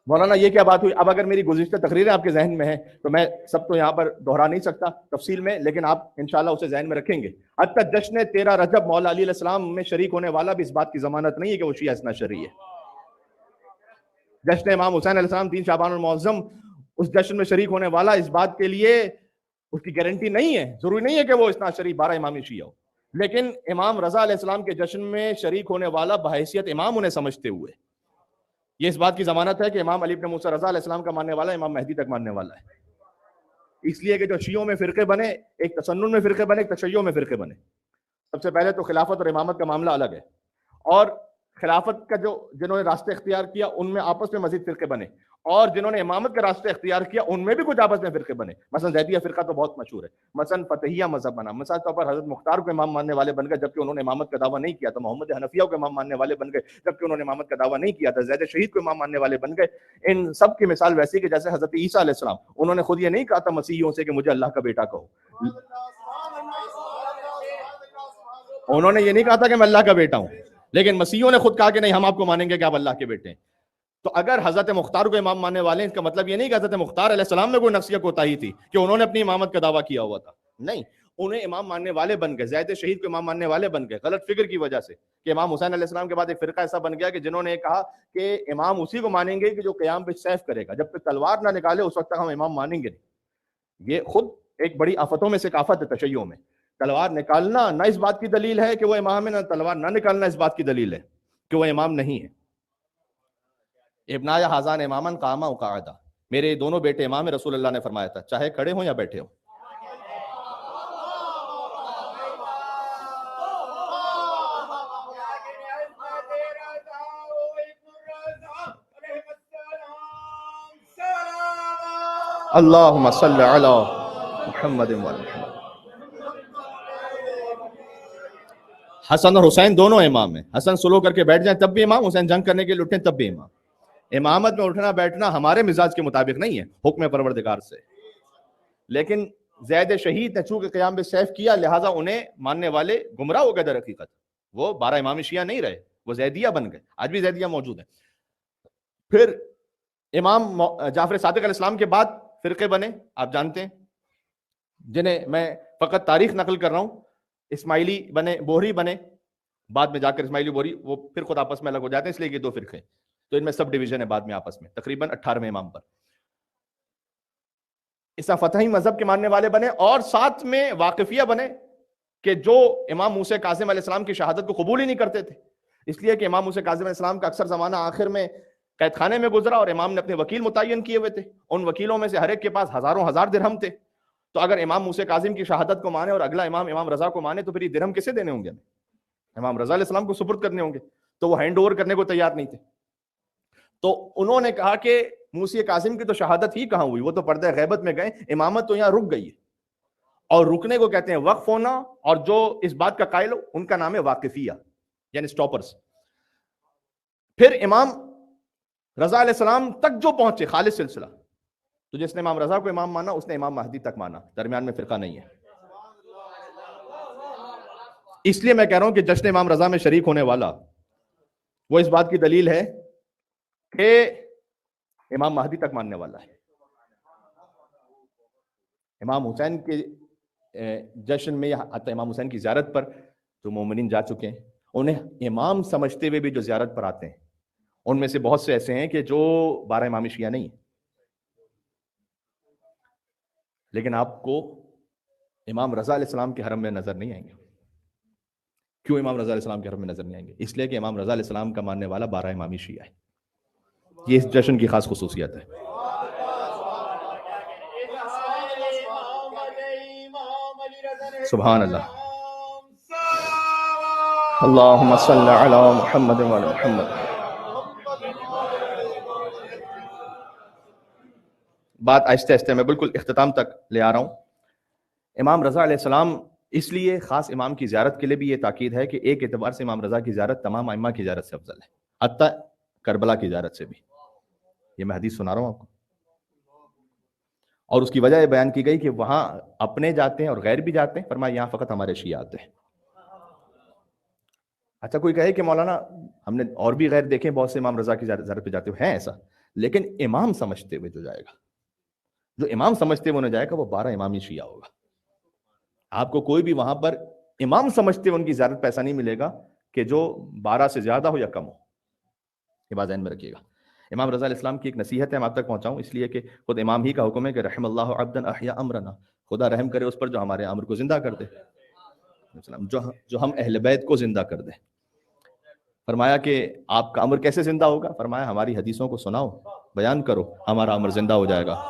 مولانا یہ کیا بات ہوئی؟ اب اگر میری گزشتہ تقریریں آپ کے ذہن میں ہیں تو میں سب تو یہاں پر دہرا نہیں سکتا تفصیل میں, لیکن آپ انشاءاللہ اسے ذہن میں رکھیں گے. حتیٰ جشن 13 رجب مولا علی علیہ السلام میں شریک ہونے والا بھی اس بات کی ضمانت نہیں ہے کہ وہ شیعہ اثنا عشری ہے. جشن امام حسین علیہ السلام 3 شعبان المعظم, اس جشن میں شریک ہونے والا اس بات کے لیے اس کی گارنٹی نہیں ہے, ضروری نہیں ہے کہ وہ اثنا عشری 12 امامی شیعہ ہو, لیکن امام رضا علیہ السلام کے جشن میں شریک ہونے والا بحیثیت امام انہیں سمجھتے ہوئے یہ اس بات کی ضمانت ہے کہ امام علی بن موسیٰ رضا علیہ السلام کا ماننے والا امام مہدی تک ماننے والا ہے. اس لیے کہ جو شیعوں میں فرقے بنے, ایک تسنن میں فرقے بنے, ایک تشیع میں فرقے بنے. سب سے پہلے تو خلافت اور امامت کا معاملہ الگ ہے, اور خلافت کا جو جنہوں نے راستہ اختیار کیا ان میں آپس میں مزید فرقے بنے, اور جنہوں نے امامت کا راستہ اختیار کیا ان میں بھی کچھ آپس میں فرقے بنے. مثلا زیدیہ فرقہ تو بہت مشہور ہے, مثلا فتحیہ مذہب بنا, مثال طور پر حضرت مختار کو امام ماننے والے بن گئے جبکہ انہوں نے امامت کا دعویٰ نہیں کیا تھا. محمد حنفیہ کو امام ماننے والے بن گئے جبکہ انہوں نے امامت کا دعویٰ نہیں کیا تھا. زید شہید کو امام ماننے والے بن گئے. ان سب کی مثال ویسی کہ جیسے حضرت عیسیٰ علیہ السلام, انہوں نے خود یہ نہیں کہا تھا مسیحیوں سے کہ مجھے اللہ کا بیٹا کہو, انہوں نے یہ نہیں کہا تھا کہ میں اللہ کا بیٹا ہوں, لیکن مسیحیوں نے خود کہا کہ نہیں ہم آپ کو مانیں گے کہ آپ اللہ کے بیٹے ہیں. تو اگر حضرت مختار کو امام ماننے والے ہیں, اس کا مطلب یہ نہیں کہ حضرت مختار علیہ السلام میں کوئی نقصیہ کوتاہی تھی کہ انہوں نے اپنی امامت کا دعویٰ کیا ہوا تھا. نہیں, انہیں امام ماننے والے بن گئے, زید شہید کو امام ماننے والے بن گئے غلط فکر کی وجہ سے کہ امام حسین علیہ السلام کے بعد ایک فرقہ ایسا بن گیا کہ جنہوں نے کہا کہ امام اسی کو مانیں گے کہ جو قیام پہ سیف کرے گا, جب تک تلوار نہ نکالے اس وقت تک ہم امام مانیں گے نہیں. یہ خود ایک بڑی آفتوں میں سے ایک آفت ہے تشیع میں. تلوار نکالنا نہ اس بات کی دلیل ہے کہ وہ امام ہے, نہ تلوار نہ نکالنا اس بات کی دلیل ہے کہ وہ امام نہیں ہے. ابناء حاذان امامن قاما وقعدا, میرے دونوں بیٹے امام رسول اللہ نے فرمایا تھا چاہے کھڑے ہوں یا بیٹھے ہوں. اللہم صلی علی محمد و علی محمد. حسن اور حسین دونوں امام ہیں. حسن سلو کر کے بیٹھ جائیں تب بھی امام, حسین جنگ کرنے کے لیے اٹھیں تب بھی امام. امامت میں اٹھنا بیٹھنا ہمارے مزاج کے مطابق نہیں ہے، حکم پروردگار سے. لیکن زید شہید نے چونکہ قیام بالسیف کیا لہٰذا انہیں ماننے والے گمراہ ہو گئے در حقیقت. وہ 12 امام شیعہ نہیں رہے، وہ زیدیہ بن گئے. آج بھی زیدیہ موجود ہیں. پھر امام جعفر صادق علیہ السلام کے بعد فرقے بنے، آپ جانتے ہیں، جنہیں میں فقط تاریخ نقل کر رہا ہوں. اسماعیلی بنے، بوہری بنے، بعد میں جا کر اسماعیلی بوہری وہ پھر خود آپس میں الگ ہو جاتے ہیں، اس لیے یہ 2 فرقے. تو ان میں سب ڈویژن ہے بعد میں آپس میں، تقریباً 18ویں امام پر. اس طرح فتحی مذہب کے ماننے والے بنے، اور ساتھ میں واقفیہ بنے کہ جو امام موسیٰ کاظم علیہ السلام کی شہادت کو قبول ہی نہیں کرتے تھے. اس لیے کہ امام موسیٰ کاظم علیہ السلام کا اکثر زمانہ آخر میں قید خانے میں گزرا، اور امام نے اپنے وکیل متعین کیے ہوئے تھے. ان وکیلوں میں سے ہر ایک کے پاس ہزاروں ہزار درہم تھے. تو اگر امام موسیٰ کاظم کی شہادت کو مانے اور اگلا امام رضا کو مانے تو پھر یہ درہم کسے دینے ہوں گے؟ امام رضا علیہ السلام کو سپرد کرنے ہوں گے. تو وہ ہینڈ اوور کرنے کو تیار نہیں تھے. تو انہوں نے کہا کہ موسیٰ کاظم کی تو شہادت ہی کہاں ہوئی، وہ تو پردہ غیبت میں گئے، امامت تو یہاں رک گئی ہے. اور رکنے کو کہتے ہیں وقف ہونا، اور جو اس بات کا قائل ہو ان کا نام ہے واقفیہ، یعنی سٹاپرز. پھر امام رضا علیہ السلام تک جو پہنچے خالص سلسلہ، تو جس نے امام رضا کو امام مانا اس نے امام مہدی تک مانا، درمیان میں فرقہ نہیں ہے. اس لیے میں کہہ رہا ہوں کہ جشن امام رضا میں شریک ہونے والا وہ اس بات کی دلیل ہے کہ امام مہدی تک ماننے والا ہے. امام حسین کے جشن میں، حتی امام حسین کی زیارت پر جو مومنین جا چکے ہیں، انہیں امام سمجھتے ہوئے بھی جو زیارت پر آتے ہیں ان میں سے بہت سے ایسے ہیں کہ جو 12 امام شیعہ نہیں ہیں. لیکن آپ کو امام رضا علیہ السلام کے حرم میں نظر نہیں آئیں گے. کیوں امام رضا علیہ السلام کے حرم میں نظر نہیں آئیں گے؟ اس لیے کہ امام رضا علیہ السلام کا ماننے والا 12 امامی شیعہ ہے. یہ اس جشن کی خاص خصوصیت ہے. سبحان اللہ. اللہم صلی علی محمد و علی محمد. بات آہستہ آہستہ میں بالکل اختتام تک لے آ رہا ہوں. امام رضا علیہ السلام اس لیے خاص امام کی زیارت کے لیے بھی یہ تاکید ہے کہ ایک اعتبار سے امام رضا کی زیارت تمام ائمہ کی زیارت سے افضل ہے، حتی کربلا کی زیارت سے بھی. یہ میں حدیث سنا رہا ہوں آپ کو، اور اس کی وجہ یہ بیان کی گئی کہ وہاں اپنے جاتے ہیں اور غیر بھی جاتے ہیں. فرمایا یہاں فقط ہمارے شیعہ آتے ہیں. اچھا کوئی کہے کہ مولانا ہم نے اور بھی غیر دیکھیں بہت سے امام رضا کی زیارت پہ جاتے ہوئے ہیں، ایسا، لیکن امام سمجھتے ہوئے جو جائے گا، جو امام سمجھتے ہوئے نہ جائے گا، وہ 12 امامی شیعہ ہوگا. آپ کو کوئی بھی وہاں پر امام سمجھتے ہوئے ان کی زیارت پہ ایسا نہیں ملے گا کہ جو 12 سے زیادہ ہو یا کم ہو. یہ بات ذہن میں رکھیے گا. امام رضا علیہ السلام کی ایک نصیحت ہے، میں آپ تک پہنچاؤں، اس لیے کہ خود امام ہی کا حکم ہے کہ رحم اللہ عبدا احیا امرنا، خدا رحم کرے اس پر جو ہمارے امر کو زندہ کر دے، جو ہم اہل بیت کو زندہ کر دے. فرمایا کہ آپ کا امر کیسے زندہ ہوگا؟ فرمایا ہماری حدیثوں کو سناؤ، بیان کرو، ہمارا امر زندہ ہو جائے گا.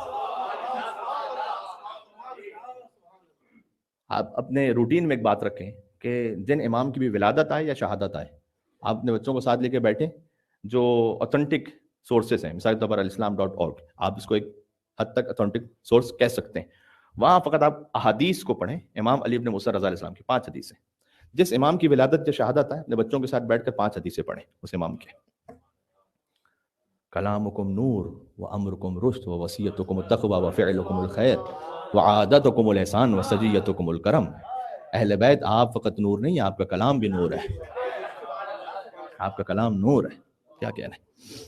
آپ اپنے روٹین میں ایک بات رکھیں کہ جن امام کی بھی ولادت آئے یا شہادت آئے، آپ اپنے بچوں کو ساتھ لے کے بیٹھیں جو اوتھنٹک سورسز ہیں، مثال کے طور پر alislam.org، آپ اس کو ایک حد تک اوتھنٹک سورس کہہ سکتے ہیں. وہاں فقط آپ احادیث کو پڑھیں. امام علی ابن موسیٰ رضا علیہ السلام کی 5 حدیثیں، جس امام کی ولادت یا شہادت آئے اپنے بچوں کے ساتھ بیٹھ کر 5 حدیثیں پڑھیں اس امام کے. کلامکم نور وامرکم رشد ووصیتکم التقوی وفعلکم الخیر وعادتکم الاحسان وسجیتکم الکرم. اہل بیت آپ فقط نور نہیں، آپ کا کلام بھی نور ہے. آپ کا کلام نور ہے. کیا کہنا ہے؟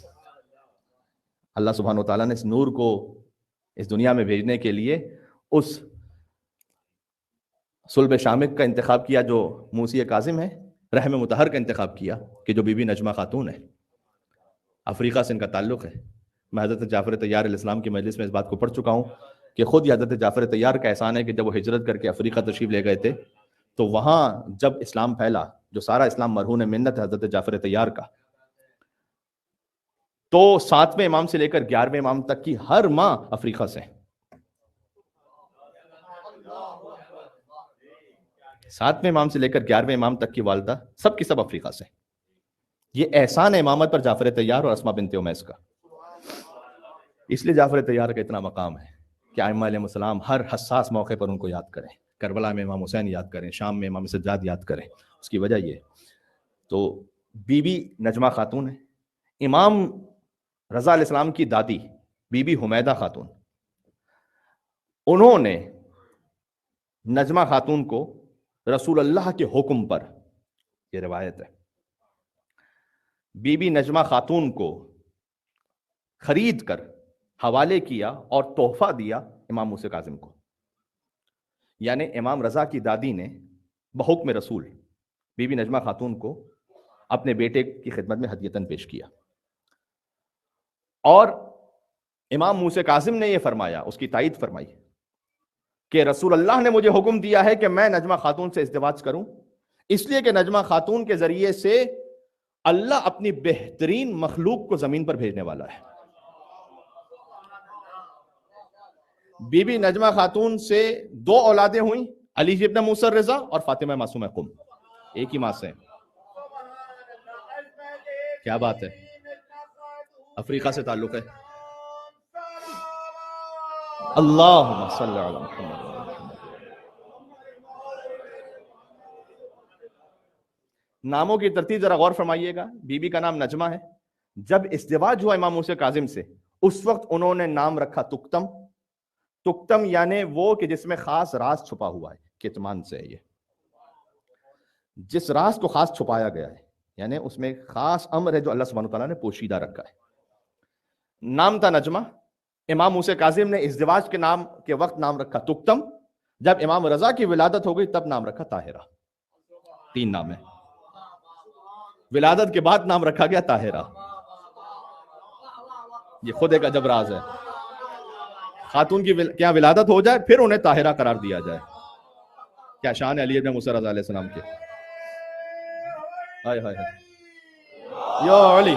اللہ سبحانہ وتعالیٰ نے اس نور کو اس دنیا میں بھیجنے کے لیے اس صلب شامک کا انتخاب کیا جو موسیٰ کاظم ہے، رحم مطہر کا انتخاب کیا کہ جو بی بی نجمہ خاتون ہے، افریقہ سے ان کا تعلق ہے. میں حضرت جعفر طیار علیہ السلام کی مجلس میں اس بات کو پڑھ چکا ہوں کہ خود یہ حضرت جعفر طیار کا احسان ہے کہ جب وہ ہجرت کر کے افریقہ تشریف لے گئے تھے تو وہاں جب اسلام پھیلا، جو سارا اسلام مرہون منت ہے حضرت جعفر طیار کا، تو 7ویں امام سے لے کر 11ویں امام تک کی ہر ماں افریقہ سے، 7ویں امام سے لے کر 11ویں امام تک کی والدہ سب کی سب افریقہ سے. یہ احسان ہے امامت پر جعفر طیار اور اسماء بنت امیس کا. اس لیے جعفر طیار کا اتنا مقام ہے کہ ائمہ علیہ السلام ہر حساس موقع پر ان کو یاد کریں. کربلا میں امام حسین یاد کریں، شام میں امام سجاد یاد کریں. اس کی وجہ یہ تو بی بی نجمہ خاتون ہے. امام رضا علیہ السلام کی دادی بی بی حمیدہ خاتون، انہوں نے نجمہ خاتون کو رسول اللہ کے حکم پر، یہ روایت ہے، بی بی نجمہ خاتون کو خرید کر حوالے کیا اور تحفہ دیا امام موسیٰ کاظم کو. یعنی امام رضا کی دادی نے بحکم رسول بی بی نجمہ خاتون کو اپنے بیٹے کی خدمت میں ہدیتاً پیش کیا. اور امام موسیٰ کاظم نے یہ فرمایا، اس کی تائید فرمائی کہ رسول اللہ نے مجھے حکم دیا ہے کہ میں نجمہ خاتون سے ازدواج کروں، اس لیے کہ نجمہ خاتون کے ذریعے سے اللہ اپنی بہترین مخلوق کو زمین پر بھیجنے والا ہے. بی بی نجمہ خاتون سے 2 اولادیں ہوئیں، علی ابن موسیٰ رضا اور فاطمہ معصومہ قم، ایک ہی ماں سے. کیا بات ہے، افریقہ سے تعلق ہے. اللہم صلی علی محمد. ناموں کی ترتیب ذرا غور فرمائیے گا. بی بی کا نام نجمہ ہے. جب ازدواج ہوا امام موسیٰ کاظم سے، اس وقت انہوں نے نام رکھا تکتم. تکتم یعنی وہ کہ جس میں خاص راز چھپا ہوا ہے، کتمان سے ہے یہ. جس راز کو خاص چھپایا گیا ہے، یعنی اس میں خاص امر ہے جو اللہ سبحانہ وتعالیٰ نے پوشیدہ رکھا ہے. نام تھا نجمہ. امام موسیٰ کاظم نے ازدواج کے نام کے وقت نام رکھا تکتم. جب امام رضا کی ولادت ہو گئی تب نام رکھا طاہرہ. 3 نام ہے. ولادت کے بعد نام رکھا گیا طاہرہ. یہ خود ایک عجب راز ہے. خاتون کی کیا ولادت ہو جائے پھر انہیں طاہرہ قرار دیا جائے. کیا شان ہے علی ابن موسیٰ رضا علیہ السلام کے. ہائے ہائے ہائے یا علی.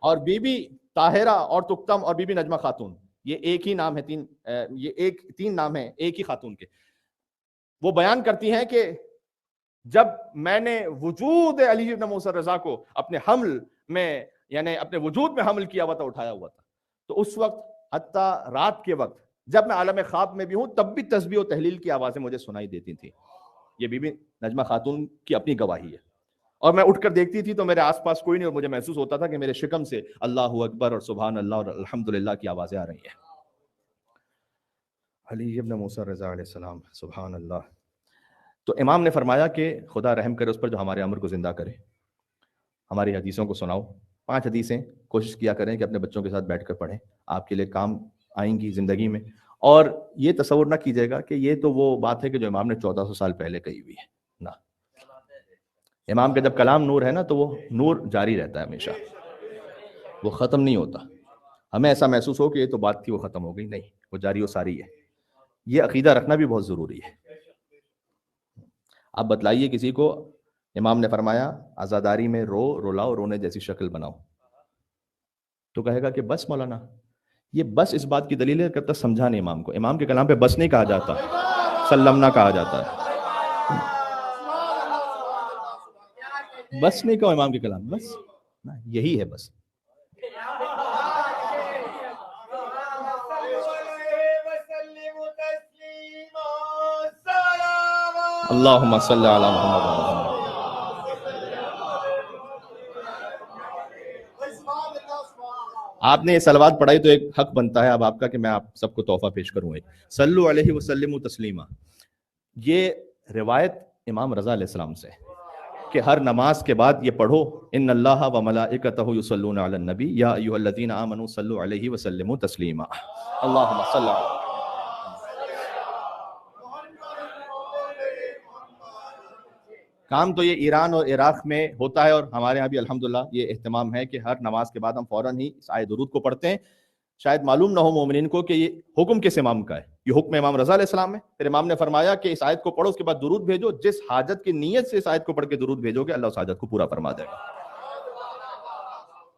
اور بی بی طاہرہ اور تکتم اور بی بی نجمہ خاتون، یہ ایک ہی نام ہے. تین نام ہیں ایک ہی خاتون کے. وہ بیان کرتی ہیں کہ جب میں نے وجود علی ابن موسیٰ رضا کو اپنے حمل میں، یعنی اپنے وجود میں حمل کیا ہوا تھا، اٹھایا ہوا تھا، تو اس وقت حتیٰ رات کے وقت جب میں عالم خواب میں بھی ہوں تب بھی تسبیح و تحلیل کی آوازیں مجھے سنائی دیتی تھیں. یہ بی بی نجمہ خاتون کی اپنی گواہی ہے. اور میں اٹھ کر دیکھتی تھی تو میرے آس پاس کوئی نہیں، اور مجھے محسوس ہوتا تھا کہ میرے شکم سے اللہ اکبر اور سبحان اللہ اور الحمدللہ کی آوازیں آ رہی ہیں. علی ابن موسیٰ رضا علیہ السلام، سبحان اللہ. تو امام نے فرمایا کہ خدا رحم کرے اس پر جو ہمارے عمر کو زندہ کرے. ہماری حدیثوں کو سناؤ. 5 حدیثیں کوشش کیا کریں کہ اپنے بچوں کے ساتھ بیٹھ کر پڑھیں، آپ کے لیے کام آئیں گی زندگی میں. اور یہ تصور نہ کیجیے گا کہ یہ تو وہ بات ہے کہ جو امام نے 1400 سال پہلے کہی ہوئی ہے. نہ، امام کا جب کلام نور ہے نا تو وہ نور جاری رہتا ہے ہمیشہ، وہ ختم نہیں ہوتا. ہمیں ایسا محسوس ہو کہ یہ تو بات تھی وہ ختم ہو گئی، نہیں، وہ جاری و ساری ہے. یہ عقیدہ رکھنا بھی بہت ضروری ہے. آپ بتلائیے کسی کو، امام نے فرمایا عزاداری میں رلاؤ، رونے جیسی شکل بناؤ، تو کہے گا کہ بس مولانا. یہ بس اس بات کی دلیل ہے کرتا سمجھا نہیں امام کو. امام کے کلام پہ بس نہیں کہا جاتا، سلمنا کہا جاتا ہے. بس نہیں کہو امام کے کلام، بس یہی ہے بس. اللہم صلی علی محمد. آپ نے یہ صلوات پڑھائی تو ایک حق بنتا ہے اب آپ کا کہ میں آپ سب کو تحفہ پیش کروں. صلو علیہ وسلم تسلیما. یہ روایت امام رضا علیہ السلام سے کہ ہر نماز کے بعد یہ پڑھو، ان اللہ و ملائکتہ یصلون علی النبی یا ایھا الذین آمنوا صلوا علیہ وسلموا تسلیما. اللہم صلی علی. کام تو یہ ایران اور عراق میں ہوتا ہے، اور ہمارے ہاں بھی الحمدللہ یہ اہتمام ہے کہ ہر نماز کے بعد ہم فوراً ہی اس آیت درود کو پڑھتے ہیں. شاید معلوم نہ ہو مومنین کو کہ یہ حکم کس امام کا ہے. یہ حکم امام رضا علیہ السلام ہے. پھر امام نے فرمایا کہ اس آیت کو پڑھو، اس کے بعد درود بھیجو. جس حاجت کی نیت سے اس آیت کو پڑھ کے درود بھیجو گے اللہ اس حاجت کو پورا فرما دے گا.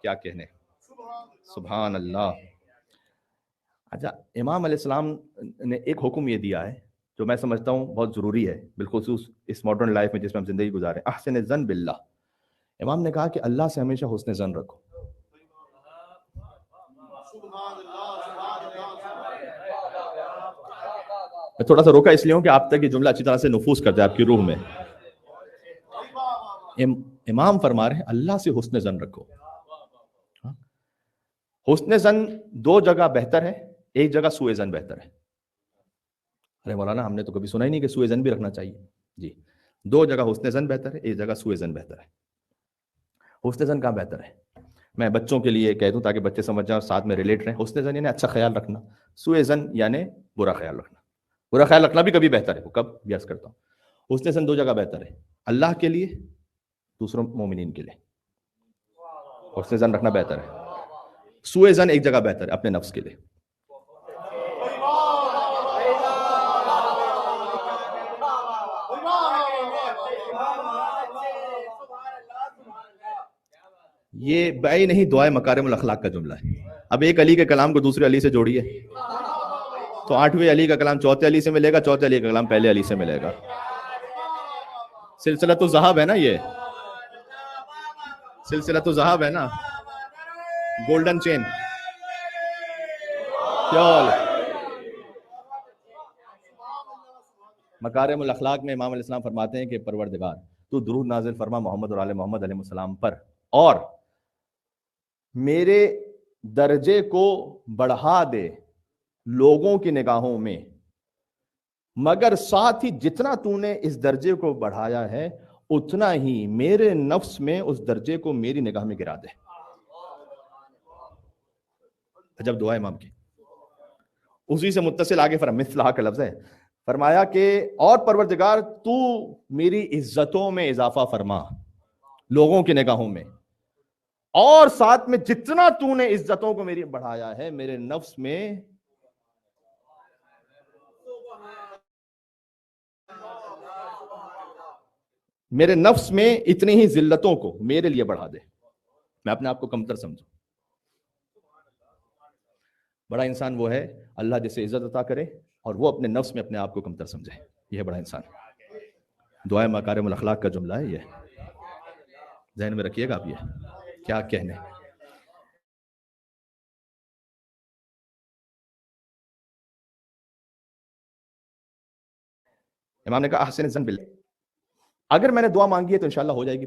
کیا کہنے، سبحان اللہ. اچھا، امام علیہ السلام نے ایک حکم یہ دیا ہے جو میں سمجھتا ہوں بہت ضروری ہے، بالخصوص اس ماڈرن لائف میں جس میں ہم زندگی گزارے. احسن الظن باللہ. امام نے کہا کہ اللہ سے ہمیشہ حسن ظن رکھو. میں تھوڑا سا روکا اس لیے ہوں کہ آپ تک یہ جملہ اچھی طرح سے نفوذ کر جائے آپ کی روح میں. امام فرما رہے ہیں اللہ سے حسن ظن رکھو. حسن زن دو جگہ بہتر ہے، ایک جگہ سوء زن بہتر ہے۔ ارے مولانا ہم نے تو کبھی سنا ہی نہیں کہ سوء زن بھی رکھنا چاہیے۔ جی، دو جگہ حسن زن بہتر ہے، ایک جگہ سوء زن بہتر ہے۔ حسن زن کہاں بہتر ہے؟ میں بچوں کے لیے کہہ دوں تاکہ بچے سمجھ جائیں اور ساتھ میں ریلیٹ رہیں۔ حسن زن یعنی اچھا خیال رکھنا، سوء زن یعنی برا خیال رکھنا۔ برا خیال رکھنا بھی کبھی بہتر ہے، وہ کب بیاس کرتا ہوں۔ حسن زن دو جگہ بہتر ہے، اللہ کے لیے، دوسروں مومنین کے لیے حسن زن رکھنا بہتر ہے۔ سوء زن ایک جگہ بہتر ہے، اپنے نفس کے لیے۔ یہ بھائی نہیں، دعائے مکارم الاخلاق کا جملہ ہے۔ اب ایک علی کے کلام کو دوسرے علی سے جوڑیے تو 8ویں علی کا کلام چوتھے علی سے ملے گا، چوتھے علی کا کلام پہلے علی سے ملے گا۔ سلسلۃ الذہب ہے نا، یہ سلسلۃ الذہب ہے نا، گولڈن چین۔ مکارم الاخلاق میں امام علیہ السلام فرماتے ہیں کہ پروردگار تو درود نازل فرما محمد اور آل محمد علیہ السلام پر، اور میرے درجے کو بڑھا دے لوگوں کی نگاہوں میں، مگر ساتھ ہی جتنا تو نے اس درجے کو بڑھایا ہے اتنا ہی میرے نفس میں اس درجے کو میری نگاہ میں گرا دے۔ عجب دعا امام کی۔ اسی سے متصل آگے مثلہ کا لفظ ہے، فرمایا کہ اور پروردگار تو میری عزتوں میں اضافہ فرما لوگوں کی نگاہوں میں، اور ساتھ میں جتنا تو نے عزتوں کو میری بڑھایا ہے میرے نفس میں اتنی ہی ذلتوں کو میرے لیے بڑھا دے، میں اپنے آپ کو کمتر سمجھوں۔ بڑا انسان وہ ہے اللہ جسے عزت عطا کرے اور وہ اپنے نفس میں اپنے آپ کو کمتر سمجھے، یہ ہے بڑا انسان۔ دعائے مکارم الاخلاق کا جملہ ہے یہ، ذہن میں رکھیے گا آپ یہ کیا کہنے۔ امام نے کہا احسن الظن باللہ، اگر میں نے دعا مانگی ہے تو انشاءاللہ ہو جائے گی۔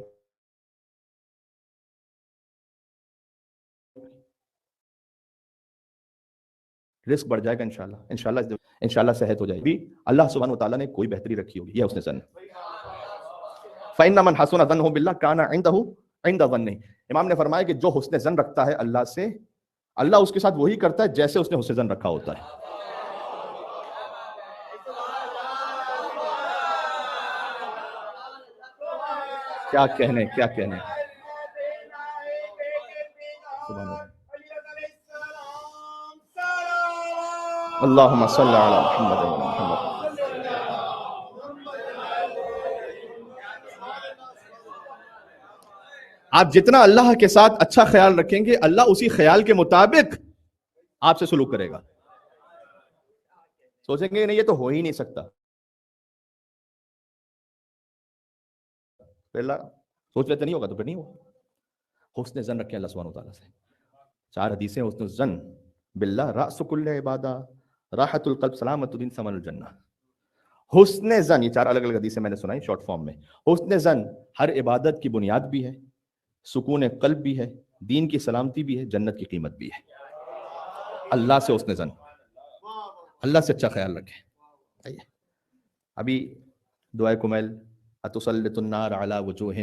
رزق بڑھ جائے گا انشاءاللہ، انشاءاللہ صحت ہو جائے گی۔ اللہ سبحانہ وتعالیٰ نے کوئی بہتری رکھی ہوگی، یہ حسن ظن۔ فَإِنَّ مَنْ حَسُنَ ظَنُّهُ بِاللَّهِ كَانَ عِندَهُ عِندَ ظَنِّهِ۔ امام نے فرمایا کہ جو حسن ظن رکھتا ہے اللہ سے، اللہ اس کے ساتھ وہی کرتا ہے جیسے اس نے حسن ظن رکھا ہوتا ہے۔ کیا کہنے، کیا کہنے۔ سبحان اللہ۔ اللہم صلی علی محمد و محمد۔ آپ جتنا اللہ کے ساتھ اچھا خیال رکھیں گے اللہ اسی خیال کے مطابق آپ سے سلوک کرے گا۔ سوچیں گے نہیں یہ تو ہو ہی نہیں سکتا، پہلا سوچ لیتے نہیں ہوگا تو پھر نہیں ہوگا۔ حسن ظن رکھیں اللہ سبحانہ وتعالیٰ سے۔ 4 حدیثیں حسن الظن باللہ رأس کل عبادہ، راحت القلب، سلامت الدین، ثمن الجنہ۔ حسن ظن، یہ 4 الگ الگ حدیثیں میں نے سنائی شارٹ فارم میں۔ حسن ظن ہر عبادت کی بنیاد بھی ہے، سکون قلب بھی ہے، دین کی سلامتی بھی ہے، جنت کی قیمت بھی ہے۔ اللہ سے حسن ظن، اللہ سے اچھا خیال رکھیں۔ ابھی دعائے کمیل، اتسلط النار علی وجوہ